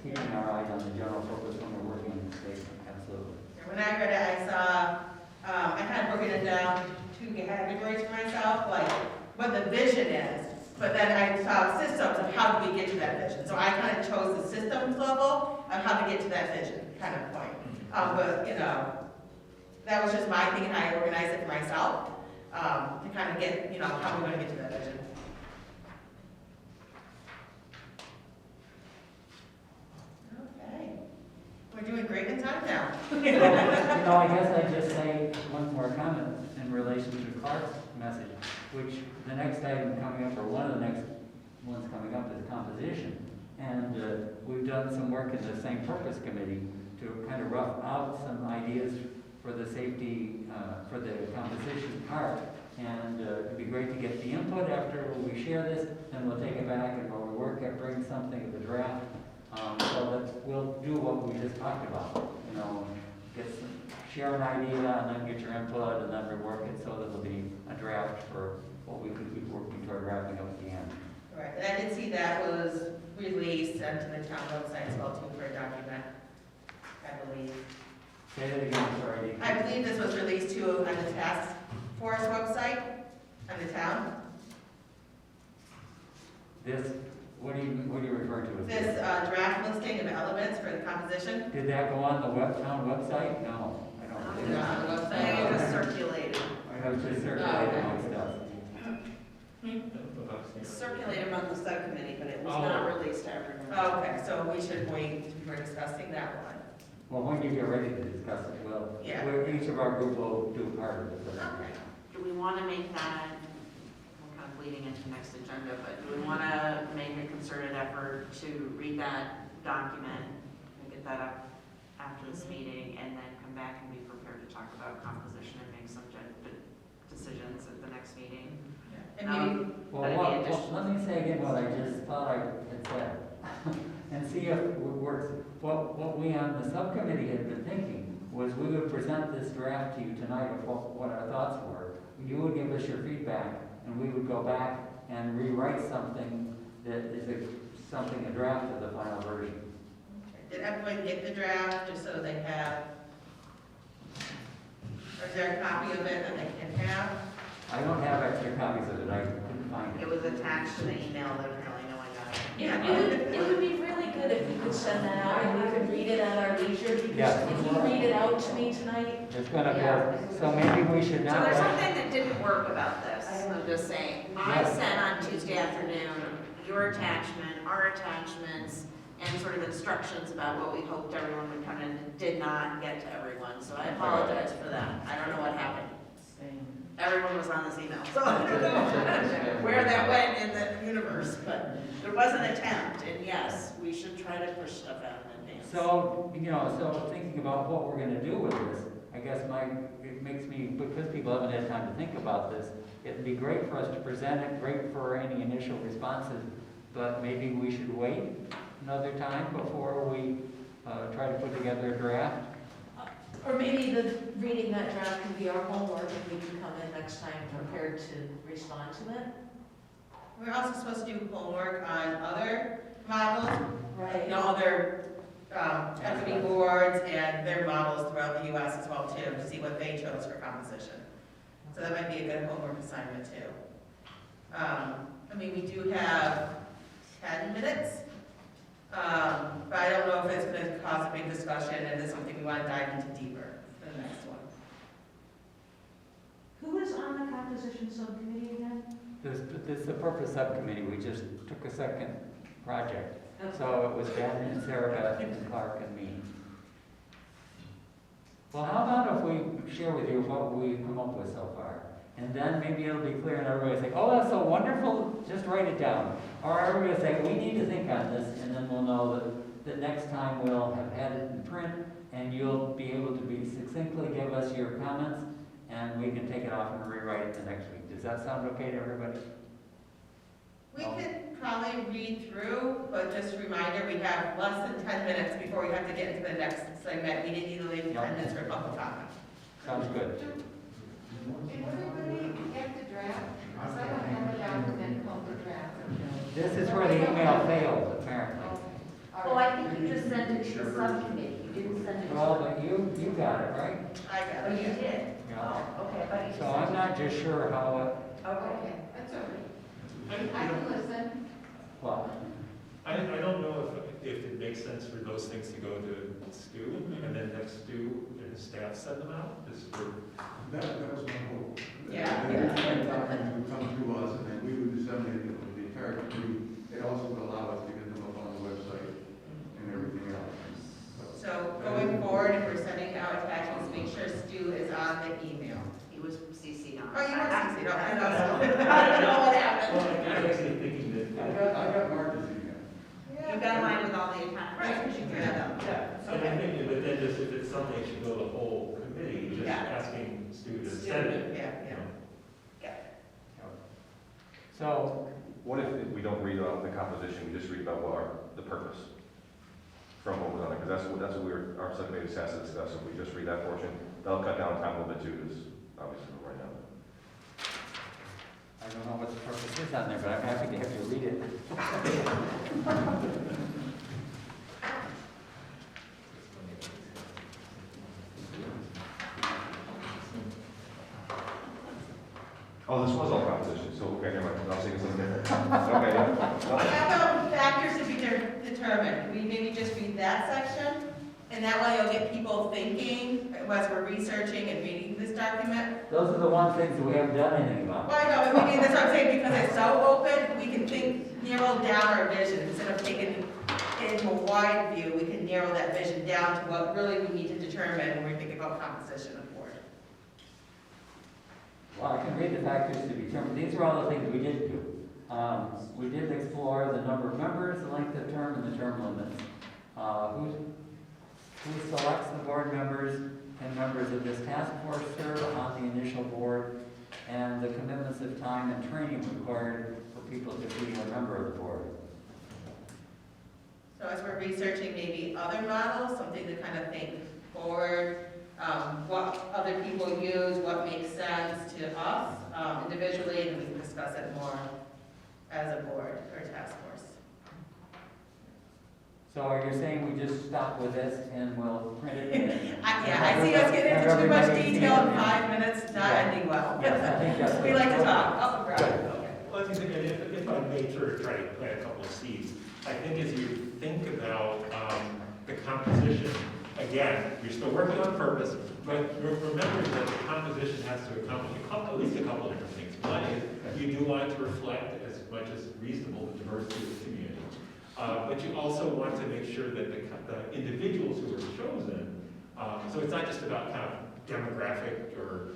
keeping our eyes on the general purpose when we're working in the state, absolutely. When I read it, I saw, I kind of broken it down to 2 categories for myself, like what the vision is, but then I saw systems of how do we get to that vision. So I kind of chose the systems level of how to get to that vision kind of point. But, that was just my thing, and I organized it for myself to kind of get, how we're going to get to that vision. Okay. We're doing great in time now. I guess I'd just say one more comment in relation to Clark's message, which the next item coming up, or one of the next ones coming up, is composition. And we've done some work in the same purpose committee to kind of rough out some ideas for the safety, for the composition part. And it'd be great to get the input after we share this, and we'll take it back and while we work at bring something of a draft. So that we'll do what we just talked about, share an idea and then get your input and then rework it so that it'll be a draft for what we could be working toward wrapping up at the end. Right, and I did see that was released and to the town website as well too for a document, I believe. Say that again, sorry. I believe this was released too on the task force website on the town. This, what are you referring to? This draft listing of elements for the composition. Did that go on the town website? No, I don't think On the I website. think it was circulated. I was just circulating amongst us. It's circulated among the subcommittee, but it was not released to everyone. Oh, okay, so we should wait, we're discussing that one. Well, when you get ready to discuss it, Yeah. each of our group will do part of it. Okay. Do we want to make that, we're kind of leading into next agenda, but do we want to make a concerted effort to read that document and get that up after this meeting, and then come back and be prepared to talk about composition and make some decisions at the next meeting? And maybe, Let me say again what I just thought I had said, and see if it works. What we on the subcommittee had been thinking was we would present this draft to you tonight of what our thoughts were. you would give us your feedback, and we would go back and rewrite something that is a draft of the final version. Did everyone get the draft, just so they have, or is there a copy of it that they can have? I don't have extra copies of it, I couldn't find It it. was attached to the email that apparently no one got. It would be really good if you could send that out and we could read it at our leisure, because Yeah. if you read it out to me tonight, It's gonna be, so maybe we should So not. there's something that didn't work about this, I'm just saying. I Yes. sent on Tuesday afternoon your attachment, our attachments, and sort of instructions about what we hoped everyone would come in. It did not get to everyone, so I apologize for that. I don't know what happened. Everyone was on this email, so I don't know where that went in the universe, but there was an attempt, and yes, we should try to push stuff out in advance. So, so thinking about what we're gonna do with this, I guess it makes me, because people haven't had time to think about this, it'd be great for us to present it, great for any initial responses, but maybe we should wait another time before we try to put together a draft. or maybe reading that draft can be our homework, and we can come in next time prepared to respond to it. We're also supposed to do homework on other models, Right. other equity boards and their models throughout the US as well too, to see what they chose for composition. So that might be a good homework assignment too. We do have 10 minutes, but I don't know if it's gonna cause a big discussion and it's something we wanna dive into deeper for the next one. Who is on the composition subcommittee again? This is the purpose subcommittee, we just took a second project. So it was Ben and Sarah Beth and Clark and me. Well, how about if we share with you what we've come up with so far? And then maybe it'll be clear and everybody will say, oh, that's so wonderful, just write it down. Or everybody will say, we need to think on this, and then we'll know that next time we'll have had it in print, and you'll be able to succinctly give us your comments, and we can take it off and rewrite it the next week. Does that sound okay to everybody? We could probably read through, but just a reminder, we have less than 10 minutes before we have to get into the next segment. We didn't need to leave 10 minutes for public comment. Sounds good. Did everybody get the draft? Because I don't have a document called the draft. This is where the email failed, apparently. Oh, I think you just sent it to the subcommittee, you didn't send it to. Well, but you got it, right? I got Oh, it. you did? Yeah. Oh, okay, but you. So I'm not just sure how Okay, that's all right. I can listen. well, I don't know if it makes sense for those things to go to Stu, and then next Stu and his staff send them out, just for. That was my hope. Yeah. That documents would come to us, and then we would disseminate it with the entire community. It also would allow us to get them up on the website and everything else. So going forward, if we're sending out attachments, make sure Stu is on the email. He was CC'd on. Oh, you were CC'd on, I know. I don't know what Well, happened. I was actually thinking that. I got Marcus email. You got mine with all the attachments. Right, because you can. Yeah, so I'm thinking, but then just if it's something that should go to the whole committee, just Yeah. asking Stu to send it. Yeah, you yeah. know. so What if we don't read about the composition, we just read about the purpose from what was on it? Because that's what our subcommittee has to discuss. If we just read that portion, that'll cut down time a little bit too, because obviously we're right now. I don't know what the purpose is on there, but I'm happy to have you read it. Oh, this was all composition, so, okay, never mind, I was thinking something different. Okay, yeah. How about factors to be determined? We maybe just read that section, and that way you'll get people thinking as we're researching and reading this document. Those are the one things that we haven't done anything about. Well, I know, but that's what I'm saying, because it's so open, we can narrow down our vision. Instead of taking it into a wide view, we can narrow that vision down to what really we need to determine when we're thinking about composition of board. Well, I can read the factors to be determined. These are all the things we did do. We did explore the number of members, the length of term, and the term limits. Who selects the board members and members of this task force serve on the initial board, and the commitments of time and training required for people to be a member of the board. So as we're researching maybe other models, something to kind of think forward, what other people use, what makes sense to us individually, and we can discuss it more as a board or task force. So are you saying we just stop with this and we'll print it in? I see us getting into too much detail in 5 minutes, not ending well. Yes, I think that's. We like to talk. Oh, right. Good. Okay. Well, if I may sort of try to plant a couple of seeds, I think as you think about the composition, again, you're still working on purpose, but remember that the composition has to accomplish at least a couple of different things. One is you do want to reflect as much as reasonable the diversity of the community. But you also want to make sure that the individuals who are chosen, so it's not just about kind of demographic or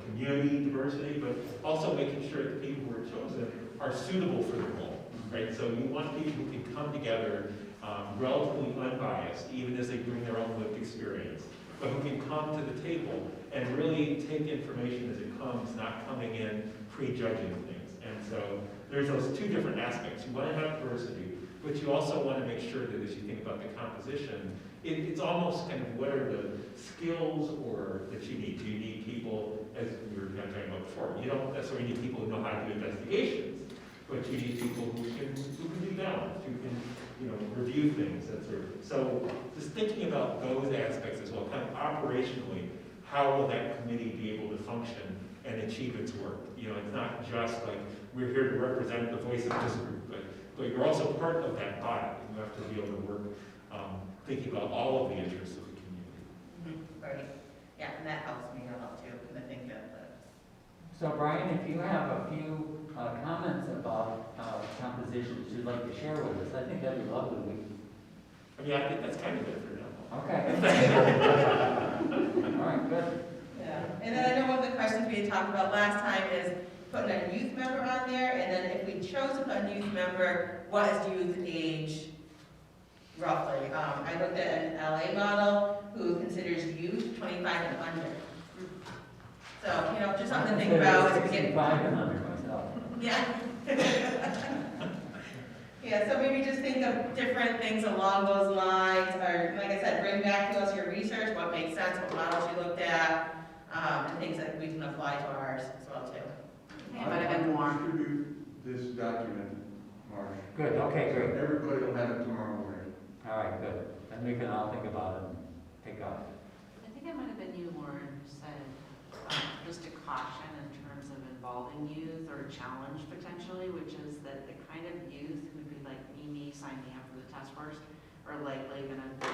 community diversity, but also making sure that the people who are chosen are suitable for the role, right? So you want people who can come together relatively unbiased, even as they bring their own lived experience, but who can come to the table and really take information as it comes, not coming in prejudging things. And so there's those two different aspects. You want to have diversity, but you also want to make sure that as you think about the composition, it's almost kind of what are the skills that you need. Do you need people, as we were kind of talking about before, you don't necessarily need people who know how to do investigations, but you need people who can do balance, who can review things, that sort of thing. So just thinking about those aspects as well, kind of operationally, how will that committee be able to function and achieve its work? It's not just like we're here to represent the voice of this group, but you're also part of that body. You have to be able to work thinking about all of the interests of the community. Right. Yeah, and that helps me a lot too, when I think of that. So Brian, if you have a few comments about compositions you'd like to share with us, I think that'd be lovely. I think that's kind of it for now. Okay. All right, good. Yeah, and then I know one of the questions we had talked about last time is putting a youth member on there, and then if we chose to put a youth member, what is youth age roughly? I looked at an LA model who considers youth 25 and under. So, just something to think about as we get. 65 and under myself. Yeah. Yeah, so maybe just think of different things along those lines, or like I said, bring back to us your research, what makes sense, what models you looked at, and things that we can apply to ours as well too. It might have been more. Distribute this document, Mark. Good, okay, great. Everybody will have it tomorrow morning. All right, good. Then we can all think about it and pick up. I think it might have been you, Lauren, who said just a caution in terms of involving youth or a challenge potentially, which is that the kind of youth who'd be like me, sign me up for the task force, are likely going to be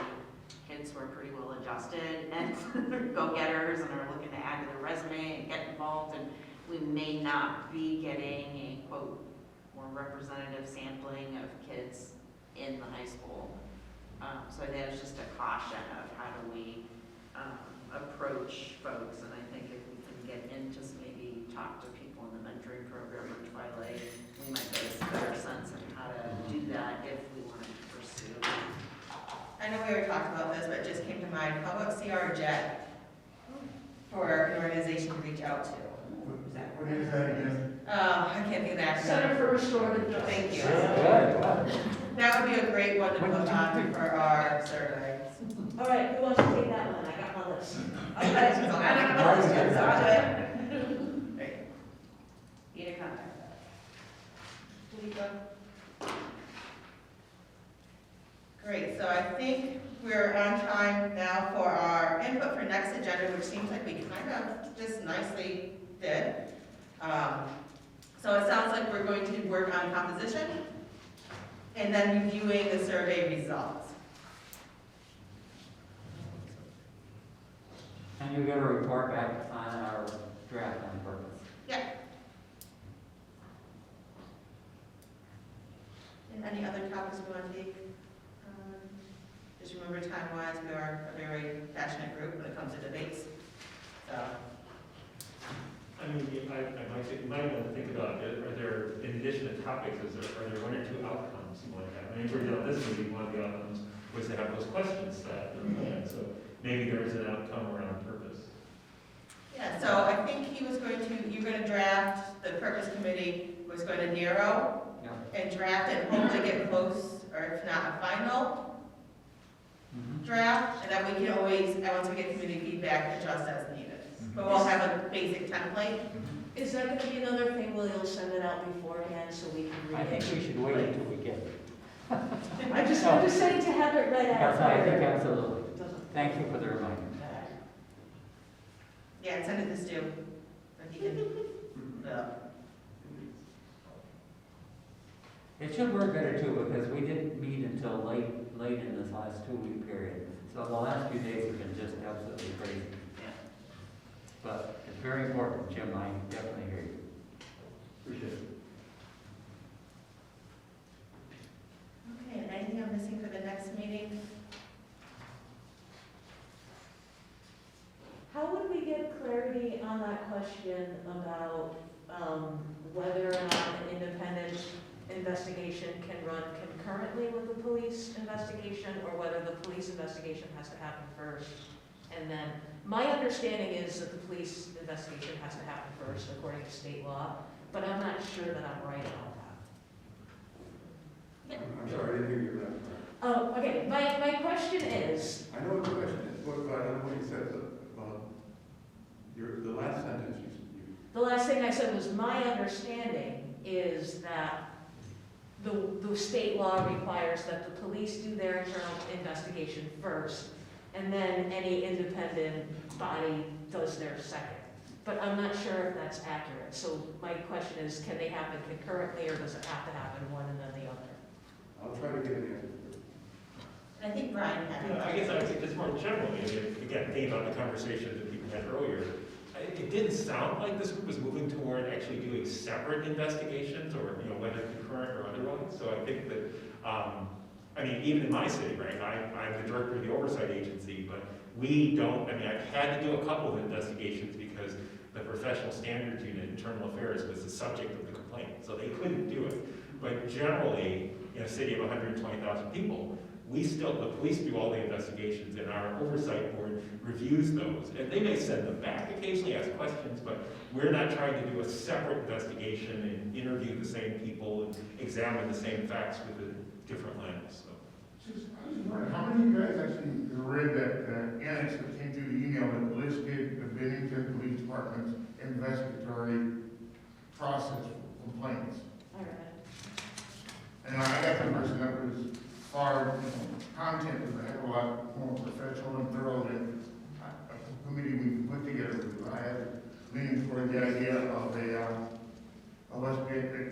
kids who are pretty well adjusted and go-getters and are looking to add to their resume and get involved, and we may not be getting a quote more representative sampling of kids in the high school. So I think it's just a caution of how do we approach folks, and I think if we can get into maybe talk to people in the mentoring program in Twilight, we might get a better sense of how to do that if we wanted to pursue. I know we already talked about this, but it just came to mind, how about CRJ for an organization to reach out to? What is that again? I can't think of that. Center for Restorative Justice. Thank you. Good. That would be a great one to put on for our survey. All right, who wants to take that one? I got my list. Okay, so I don't know what it's on it. Great. Need to contact us. Did he go? Great, so I think we're on time now for our input for next agenda, which seems like we kind of just nicely did. So it sounds like we're going to work on composition and then reviewing the survey results. And you get a report back on our draft on purpose. Yeah. And any other topics we want to take? Just remember, time-wise, we are a very passionate group when it comes to debates. So. You might want to think about it. Are there, in addition to topics, are there one or two outcomes you want to have? For example, this meeting, one of the outcomes was to have those questions set. And so maybe there is an outcome around purpose. Yeah, so I think you're going to draft, the purpose committee was going to narrow and draft it, hope to get close, or if not a final. draft, and then we can always, and once we get community feedback, adjust as needed. But we'll have a basic template. Is that gonna be another thing where you'll send it out beforehand so we can I read think it? we should wait until we get it. I'm just saying to have it read Yes, out. I think absolutely. Doesn't- Thank you for the reminder. Yeah, and send it to Stu. If he can, It should work better too, because we didn't meet until late in this last 2-week period. So the last few days have been just absolutely crazy. Yeah. But it's very important, Jim, I definitely hear you. Appreciate it. Okay, and anything I'm missing for the next meeting? How would we get clarity on that question about whether or not an independent investigation can run concurrently with the police investigation, or whether the police investigation has to happen first? And then, my understanding is that the police investigation has to happen first, according to state law, but I'm not sure that I'm right about that. I'm sorry, I didn't hear you that. Oh, okay, my question is, I know what the question is, but I don't know what you said about the last sentence you. the last thing I said was, my understanding is that the state law requires that the police do their internal investigation first, and then any independent body does their second. But I'm not sure if that's accurate. So my question is, can they happen concurrently, or does it have to happen one and then the other? I'll try to get an answer. And I think Brian had. I guess I would say just more generally, I mean, again, thinking about the conversation that people had earlier, it didn't sound like this group was moving toward actually doing separate investigations, or, whether concurrent or otherwise. So I think that, I mean, even in my city, right, I'm the director of the Oversight agency, but we don't, I mean, I've had to do a couple of investigations because the professional standards unit, internal affairs, was the subject of the complaint, so they couldn't do it. But generally, in a city of 120,000 people, the police do all the investigations, and our oversight board reviews those. And they may send them back occasionally, ask questions, but we're not trying to do a separate investigation and interview the same people and examine the same facts with a different lens, so. I was just wondering, how many of you guys actually read that annex that came through the email that listed the Bennington Police Department's investigatory process for complaints? All right. And I got the version that was far, content was a heck of a lot more professional and thorough than a committee we put together. I had leaning toward the idea of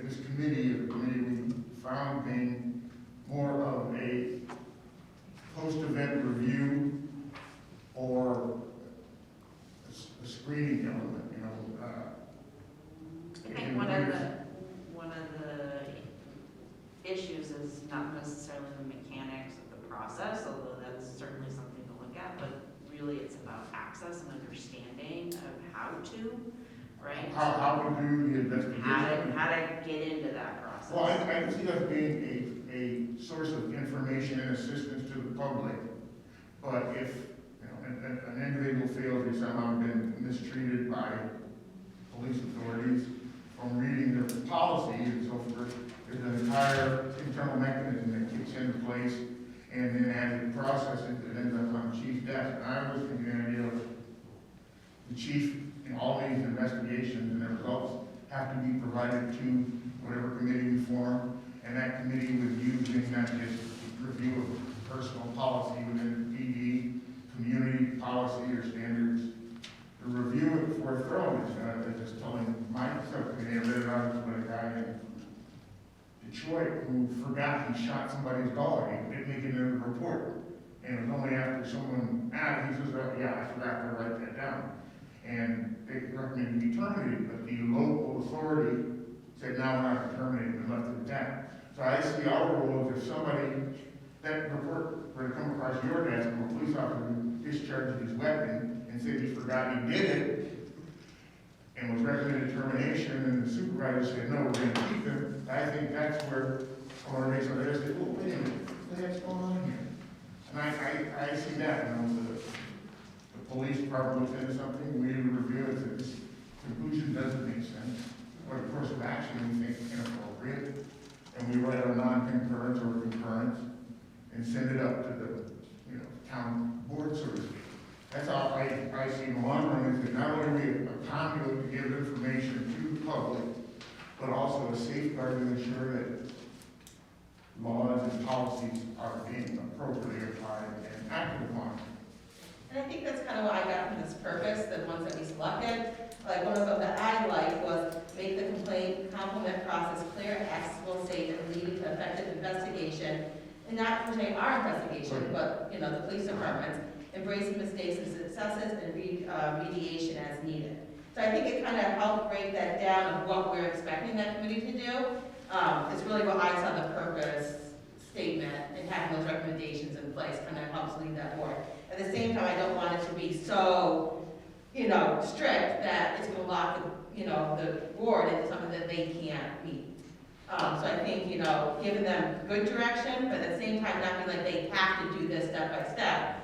this committee, the committee we found being more of a post-event review or a screening element, I think one of the issues is not necessarily the mechanics of the process, although that's certainly something to look at, but really it's about access and understanding of how to, right? How to do the investigation. How to get into that process. Well, I can see that being a source of information and assistance to the public. But if, an individual feels they've somehow been mistreated by police authorities, from reading their policy and so forth, there's an entire internal mechanism that kicks into place, and then as it processes, it ends up on the chief's desk. And I was thinking the idea of the chief in all these investigations and their results have to be provided to whatever committee we form, and that committee would use not just review of personal policy within the PD, community policy or standards, to review it for thoroughness. Just telling my subcommittee, I read about it with a guy in Detroit who forgot he shot somebody's dog. He didn't make it in the report. And it was only after someone asked, he says, oh, yeah, I forgot to write that down. And they recommended he be terminated, but the local authority said, no, we're not going to terminate him, and left it at that. So I see our role as if somebody, that report were to come across your desk from a police officer who discharged his weapon and said he forgot he did it, and was recommended termination, and the supervisor said, no, we're going to keep him. I think that's where I want to raise my hand and say, oh, wait a minute, what the heck's going on here? And I see that, the police department looks into something, we review it, and this conclusion doesn't make sense. What course of action we think inappropriate, and we write a non-concurrence or concurrence and send it up to the you know, town board service. That's all I see in the long run, is that not only are we a conduit to give information to the public, but also a safeguard to ensure that laws and policies are being appropriately applied and acted upon. And I think that's kind of what I got from this purpose, the ones that we selected. Like, one of them that I liked was make the complaint complement process clear, accessible, safe, and leading to effective investigation. And not per se our investigation, but, you know, the police departments, embracing mistakes and successes and mediation as needed. So I think it kind of helped break that down of what we're expecting that committee to do. It's really what I saw the purpose statement and having those recommendations in place kind of helps lead that board. At the same time, I don't want it to be so, you know, strict that it's going to lock the, you know, the board into something that they can't meet. So I think, you know, giving them good direction, but at the same time not being like they have to do this step by step,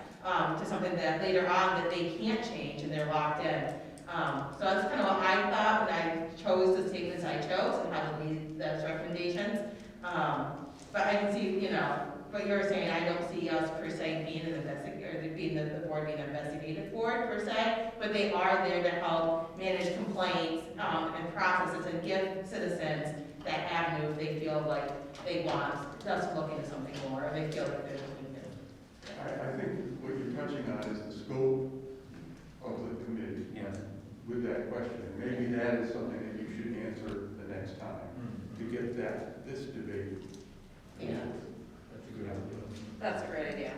to something that later on that they can't change and they're locked in. So that's kind of what I thought when I chose the statements I chose and how to lead those recommendations. But I can see, you know, what you're saying, I don't see us per se being an investigator, being the board being an investigative board per se, but they are there to help manage complaints, and processes and give citizens that avenue if they feel like they want us to look into something more, or they feel like they're looking into. I think what you're touching on is the scope of the committee. Yes. With that question, maybe that is something that you should answer the next time, to get this debate. Yeah. That's a good idea. That's a great idea,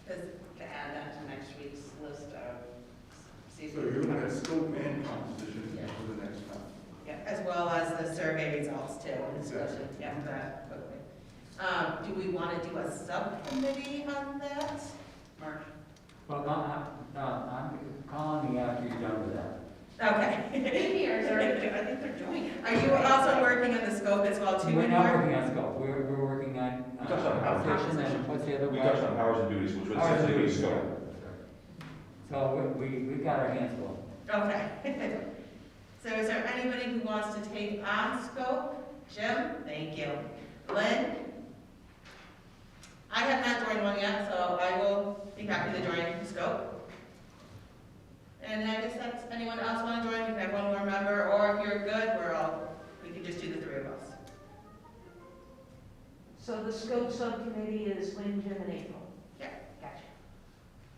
is to add that to next week's list of. So you're looking at scope and composition for the next time. As well as the survey results too, and discussion, yeah, that quickly. Do we want to do a subcommittee on that? Mark? Well, I'm calling me after you're done with that. Okay. I think they're doing it. Are you also working on the scope as well too? We're not Mark? working on scope, we're working on. We touched on composition, and what's the other one? We touched on powers and duties, which was Powers and essentially duties, scope. So we've got our hands full. Okay. So is there anybody who wants to take on scope? Jim? Thank you. Lynn? I have not joined one yet, so I will be happy to join scope. And I guess that's, anyone else want to join? We can have one more member, or if you're good, we can just do the three of us. So the scope subcommittee is Lynn, Jim, and April? Yeah. Gotcha.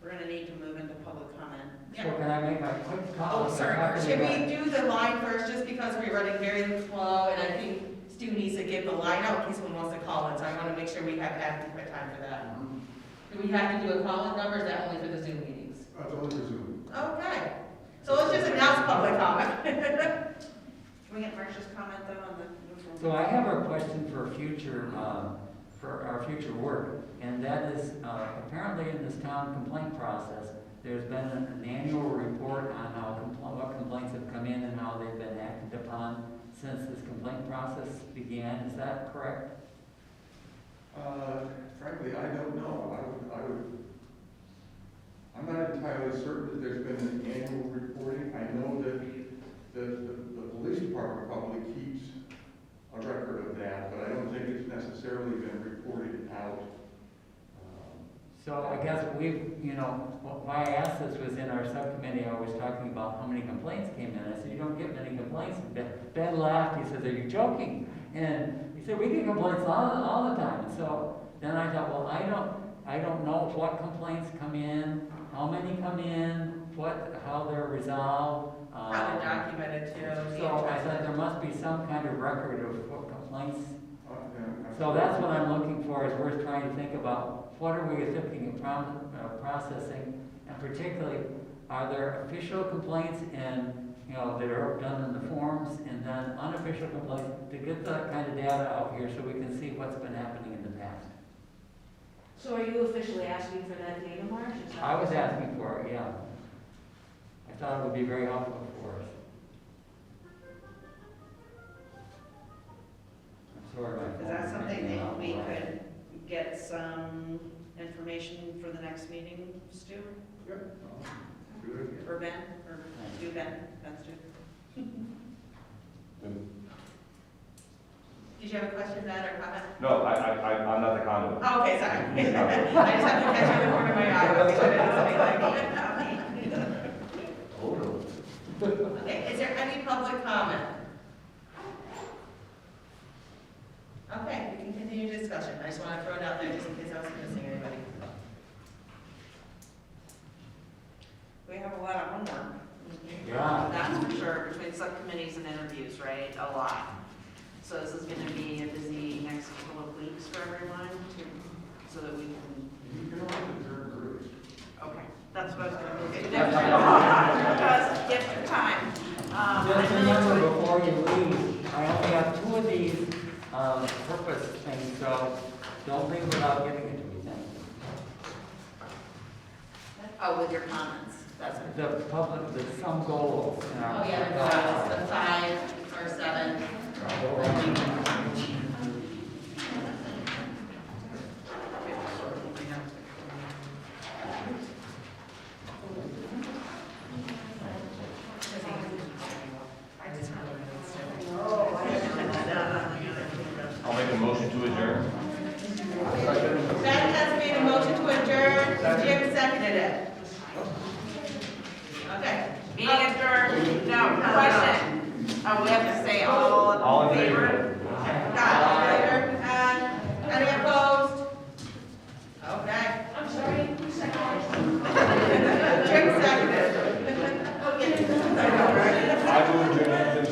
We're gonna need to move into public comment. So can I make a quick comment? Oh, sorry, should we do the line first, just because we're running very slow, and I think Stu needs to give the line out in case someone wants to call in, so I want to make sure we have adequate time for that. Do we have to do a call-in number, or is that only for the Zoom meetings? It's only for Zoom. Okay, so let's just announce public comment. Can we get Marcia's comment though on the? So I have a question for our future work, and that is, apparently in this town complaint process, there's been an annual report on what complaints have come in and how they've been acted upon since this complaint process began. Is that correct? Frankly, I don't know. I'm not entirely certain that there's been an annual reporting. I know that the police department probably keeps a record of that, but I don't think it's necessarily been reported out. So I guess why I asked this was in our subcommittee, I was talking about how many complaints came in. I said, you don't get many complaints. Ben laughed, he said, are you joking? And he said, we get complaints all the time. And so then I thought, well, I don't know what complaints come in, how many come in, how they're resolved. How they're documented too. So I said, there must be some kind of record of what complaints. So that's what I'm looking for, is we're trying to think about what are we thinking of processing, and particularly, are there official complaints and, that are done in the forms, and then unofficial complaints, to get that kind of data out here so we can see what's been happening in the past. So are you officially asking for that data, Marge? Is that- I was asking for it, yeah. I thought it would be very helpful for us. I'm sorry, my Is phone that something ringing that out we loud. could get some information for the next meeting, Stu? Good. Or Ben, or do Ben, Ben's do? Do Did you have a question, Ben, or comment? No, I'm not the conduit. Oh, okay, sorry. I just have to catch you in the corner of my eye. I'll make sure that it's something like me. Okay, is there any public comment? Okay, we can continue discussion. I just want to throw it out there just in case I was missing anybody. We have a lot of homework. Yeah. That's for sure, between subcommittees and interviews, right? A lot. So this is gonna be a busy next couple of weeks for everyone so that we can. You can always adjourn early. Okay, that's what I was gonna move to next. Because gift of time. Just remember, before you leave, I only have 2 of these purpose things, so don't leave without giving it to me then. Oh, with your comments, that's it. The public, some goals in our. Oh, yeah, the 5 or 7. I'll make a motion to adjourn. Ben has made a motion to adjourn. Jim seconded it. Okay. Meeting adjourned. No, question. Oh, we have to say all in favor? Got it. Any opposed? Okay. I'm sorry, who seconded?